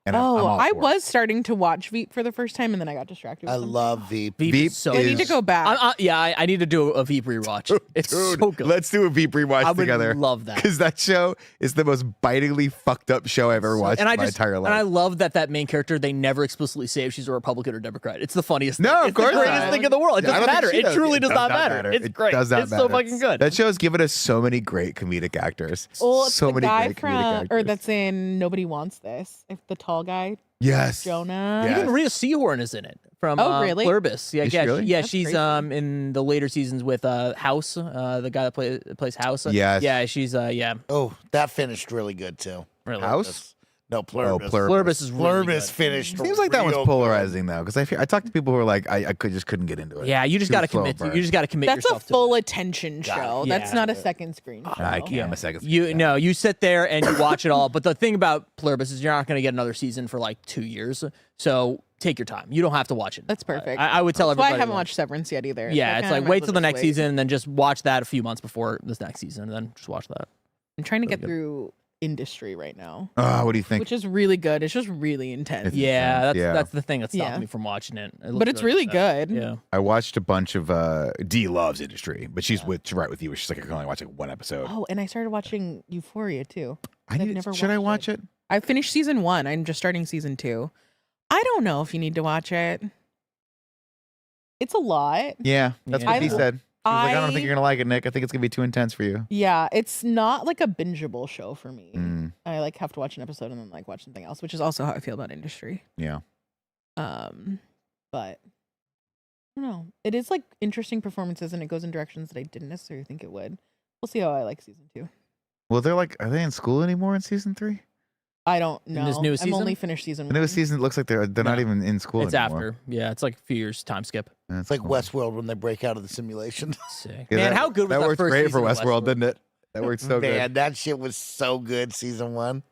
And I'm all I for it. was starting to watch Veep for the first time, and then I got distracted. I with something. love Veep. Veep, Veep is so I need to is- go back. I need to do a Veep rewatch. It's Dude, so good. let's do a Veep rewatch I would together. love that. Because that show is the most bitingly fucked up show I've ever watched in my entire life. And I love that main character, they never explicitly say if she's a Republican or Democrat. It's the funniest No, thing. of It's course the greatest not. thing in the world. It I doesn't don't think matter. she It does. truly It does not matter. It's It great. does not It's so matter. fucking good. That show has given us so many great comedic actors. Well, it's so the many guy great comedic from, actors. or that's in Nobody Wants This. If the tall guy, yes. Jonah. Yes. Even Rhea Seahorn is in it from Oh, really? Plurbus. Yeah, Is she yeah, really? yeah. That's She's crazy. in the later seasons with House, the guy that plays House. Yes. Yeah, she's yeah. Oh, that finished really good too. Really. House? No, Plurbus. Oh, Plurbus. Plurbus is really Plurbus good. finished. Seems like that one's real polarizing though, because I talked to people who are like, I just couldn't get into it. Yeah, you just Too got to slow commit. burn. You just got to commit That's a yourself to full it. attention Got it. show. That's Yeah. not a second screen show. I can't. I'm a second. You sit there and you watch it all. But the thing about Plurbus is you're not going to get another season for like 2 years. So take your time. You don't have to watch it. That's perfect. I would tell That's why everybody. I haven't like- watched Severance yet either. Yeah, it's like I might wait as till well the just next wait. season and then just watch that a few months before this next season and then just watch that. I'm trying to get good. through Industry right now, What do you think? which is really good. It's just really intense. It's Yeah, that's Yeah. that's the thing that's stopping Yeah. me from watching it. But it's really good. Yeah. I watched a bunch of Dee loves Industry, but she's right with you. She's like, I can only watch like one episode. Oh, and I started watching Euphoria too. Should I watched watch it? I finished season 1. I'm just starting season 2. I don't know if you need to watch it. It's a lot. Yeah, that's Yeah. what he I- said. He was like, I don't think you're gonna like it, Nick. I think it's gonna be too intense for you. Yeah, it's not like a bingeable show for me. Mm, I like have to watch an episode and then like watch something else, which is also how I feel about Industry. yeah. But I don't know. It is like interesting performances and it goes in directions that I didn't necessarily think it would. We'll see how I like season 2. Well, they're like, are they in school anymore in season 3? I don't In know. this new I'm season? only finished season The 1. newest season looks like they're not No. even in school It's anymore. after. Yeah, it's like a few years time skip. That's It's like cool. Westworld when they break out of the simulation. Sick. Yeah, Man, that- how good was that worked first great season for of Westworld, didn't it? That worked so Man, good. that shit was so good. Season 1.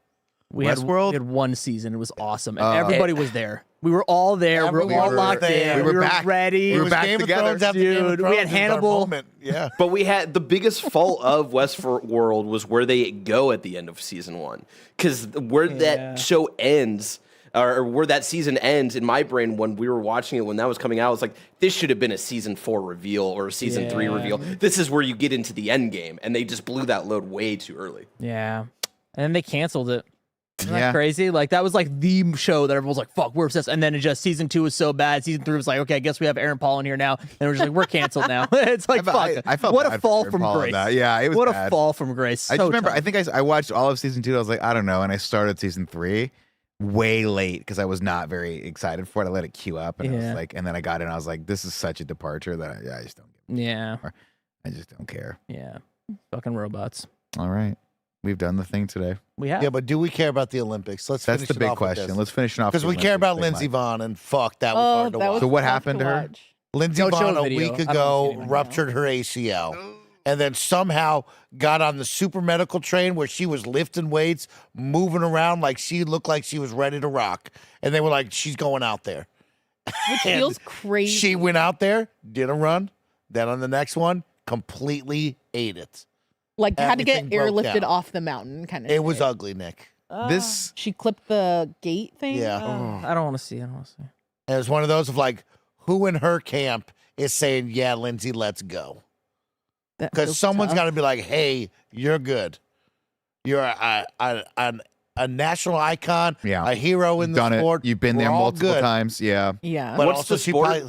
We Westworld? had one season. It was awesome. And Uh, everybody was there. We were all there. We were Everyone all was locked there. in. We were back. ready. We It were was back Game together. of Thrones after Game of Dude, we Thrones. had It was our Hannibal. moment. Yeah. But we had the biggest fault of Westworld was where they go at the end of season 1, because where Yeah. that show ends. Or where that season ends in my brain when we were watching it when that was coming out, I was like, this should have been a season 4 reveal or a season 3 Yeah. reveal. This is where you get into the end game, and they just blew that load way too early. Yeah. And then they canceled it. Isn't that Yeah. crazy? Like, that was like the show that everyone was like, fuck, we're obsessed. And then it just, season 2 was so bad. Season 3 was like, okay, I guess we have Aaron Paul in here now. And we're just like, we're canceled now. It's like, fuck. I felt what bad a fall for from Paul on grace. that. Yeah, it was What bad. a fall from grace. I So just remember, tough. I think I watched all of season 2. I was like, I don't know. And I started season 3 way late because I was not very excited for it. I let it queue up and I Yeah. was like, and then I got in. I was like, this is such a departure that I just don't get. Yeah. I just don't care. Yeah. Fucking robots. All right. We've done the thing today. We have. Yeah, but do we care about the Olympics? Let's That's finish the it big off with question. this. Let's finish it off. Because with we care Olympics about thing, Lindsey Mike. Vonn, and fuck, that was Oh, hard to that watch. was So what tough happened to her? watch. Lindsey Don't show Vonn the a video. week I don't ago see anything. ruptured her ACL and then somehow got on the super medical train where she was lifting weights, moving around like she looked like she was ready to rock. And they were like, she's going out there. Which And feels crazy. She went out there, did a run, then on the next one, completely ate it. like had to get everything broke airlifted down. off the mountain kind of It was shit. ugly, Nick. This She clipped the gate thing. Yeah. I don't want to see. And it was one of those of like, who in her camp is saying, yeah, Lindsay, let's go? That Because feels someone's tough. got to be like, hey, you're good. You're a national icon, Yeah. a hero in you've the done sport. it. You've been there We're all multiple good. times. Yeah. Yeah. But What's also the she sport?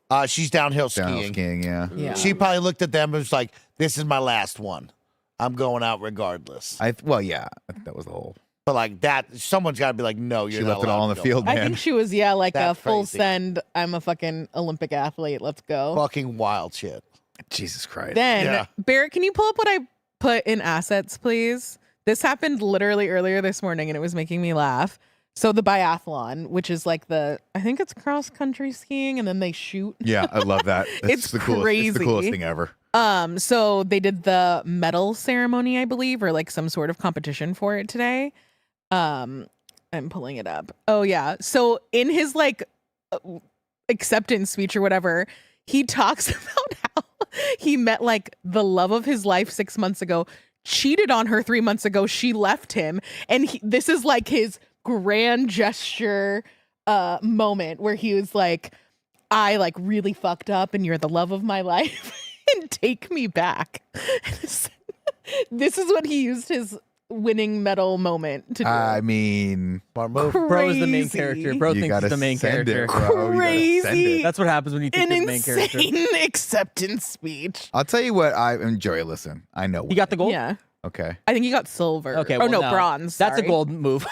probably, she's downhill Downhill skiing. skiing. Yeah. Yeah. She probably looked at them and was like, this is my last one. I'm going out regardless. Well, yeah. I think that was the whole. But like that, someone's got to be like, no, you're She not left it allowed all on the to go. field, I man. think she was, like That's a full crazy. send. I'm a fucking Olympic athlete. Let's go. Fucking wild shit. Jesus Christ. Then, Yeah. Barrett, can you pull up what I put in assets, please? This happened literally earlier this morning and it was making me laugh. So the biathlon, which is like I think it's cross country skiing and then they shoot. Yeah, I love that. That's It's the coolest. It's the coolest crazy. thing ever. So they did the medal ceremony, I believe, or like some sort of competition for it today. I'm pulling it up. Oh yeah. So in his like acceptance speech or whatever, he talks about how he met like the love of his life 6 months ago, cheated on her 3 months ago, she left him, and this is like his grand gesture moment where he was like, I like really fucked up and you're the love of my life and take me back. This is what he used his winning medal moment to do. I mean, Smart move. Bro is the main Crazy. character. Bro you thinks gotta he's the main send character. it, bro. You gotta send Crazy. it. That's what happens when you think An you're the main character. insane acceptance speech. I'll tell you what I enjoy. Listen, I know. You got the gold? Yeah. Okay. I think he got silver. Okay. Oh well, no, bronze. That's a sorry. gold move.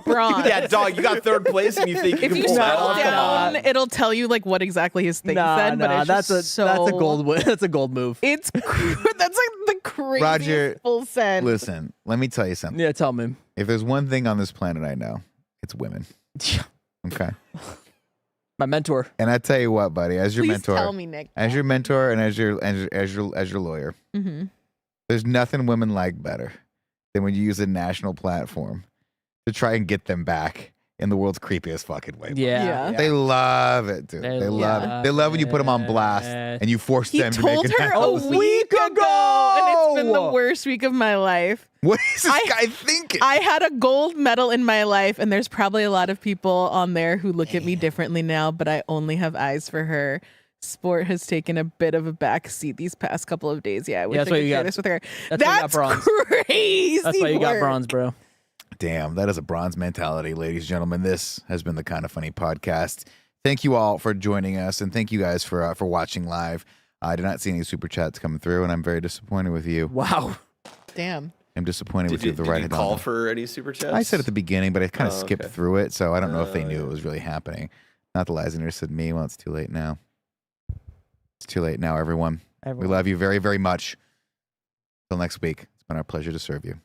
Bronze. Yeah, dog, you got third place and you think you If can you pull that scroll off? down, it'll tell you like what exactly his thing said, but it's that's just a gold. That's a gold move. It's that's like the craziest Roger, full send. Listen, let me tell you something. Yeah, tell me. If there's one thing on this planet I know, it's women. Okay. My mentor. And I tell you what, buddy, as your Please mentor, tell me, Nick. as your mentor, and as your lawyer, Mm-hmm. there's nothing women like better than when you use a national platform to try and get them back in the world's creepiest fucking way. Yeah. Yeah. They love it, dude. They love it. They love when you put them on blast and you force He them to make told an her a analysis. week ago, and it's been the worst week of my life. What is this I- guy thinking? I had a gold medal in my life, and there's probably a lot of people on there who look at me differently now, but I only have eyes for her. Sport has taken a bit of a back seat these past couple of days. Yeah, I wish that's I why could you share got- this with her. that's why you got bronze. Crazy. That's why you got work. bronze, bro. Damn, that is a bronze mentality, ladies and gentlemen. This has been the Kind of Funny podcast. Thank you all for joining us, and thank you guys for watching live. I did not see any super chats coming through, and I'm very disappointed with you. Wow. Damn. I'm disappointed with Did you, you. The did right you call for any super chats? I said at the beginning, but I kind of Oh, skipped okay. through it, so I don't know if they knew it was really happening. Not the Lizener said me. Well, it's too late now. It's too late now, everyone. We love you very, very much. Till next week. It's been our pleasure to serve you.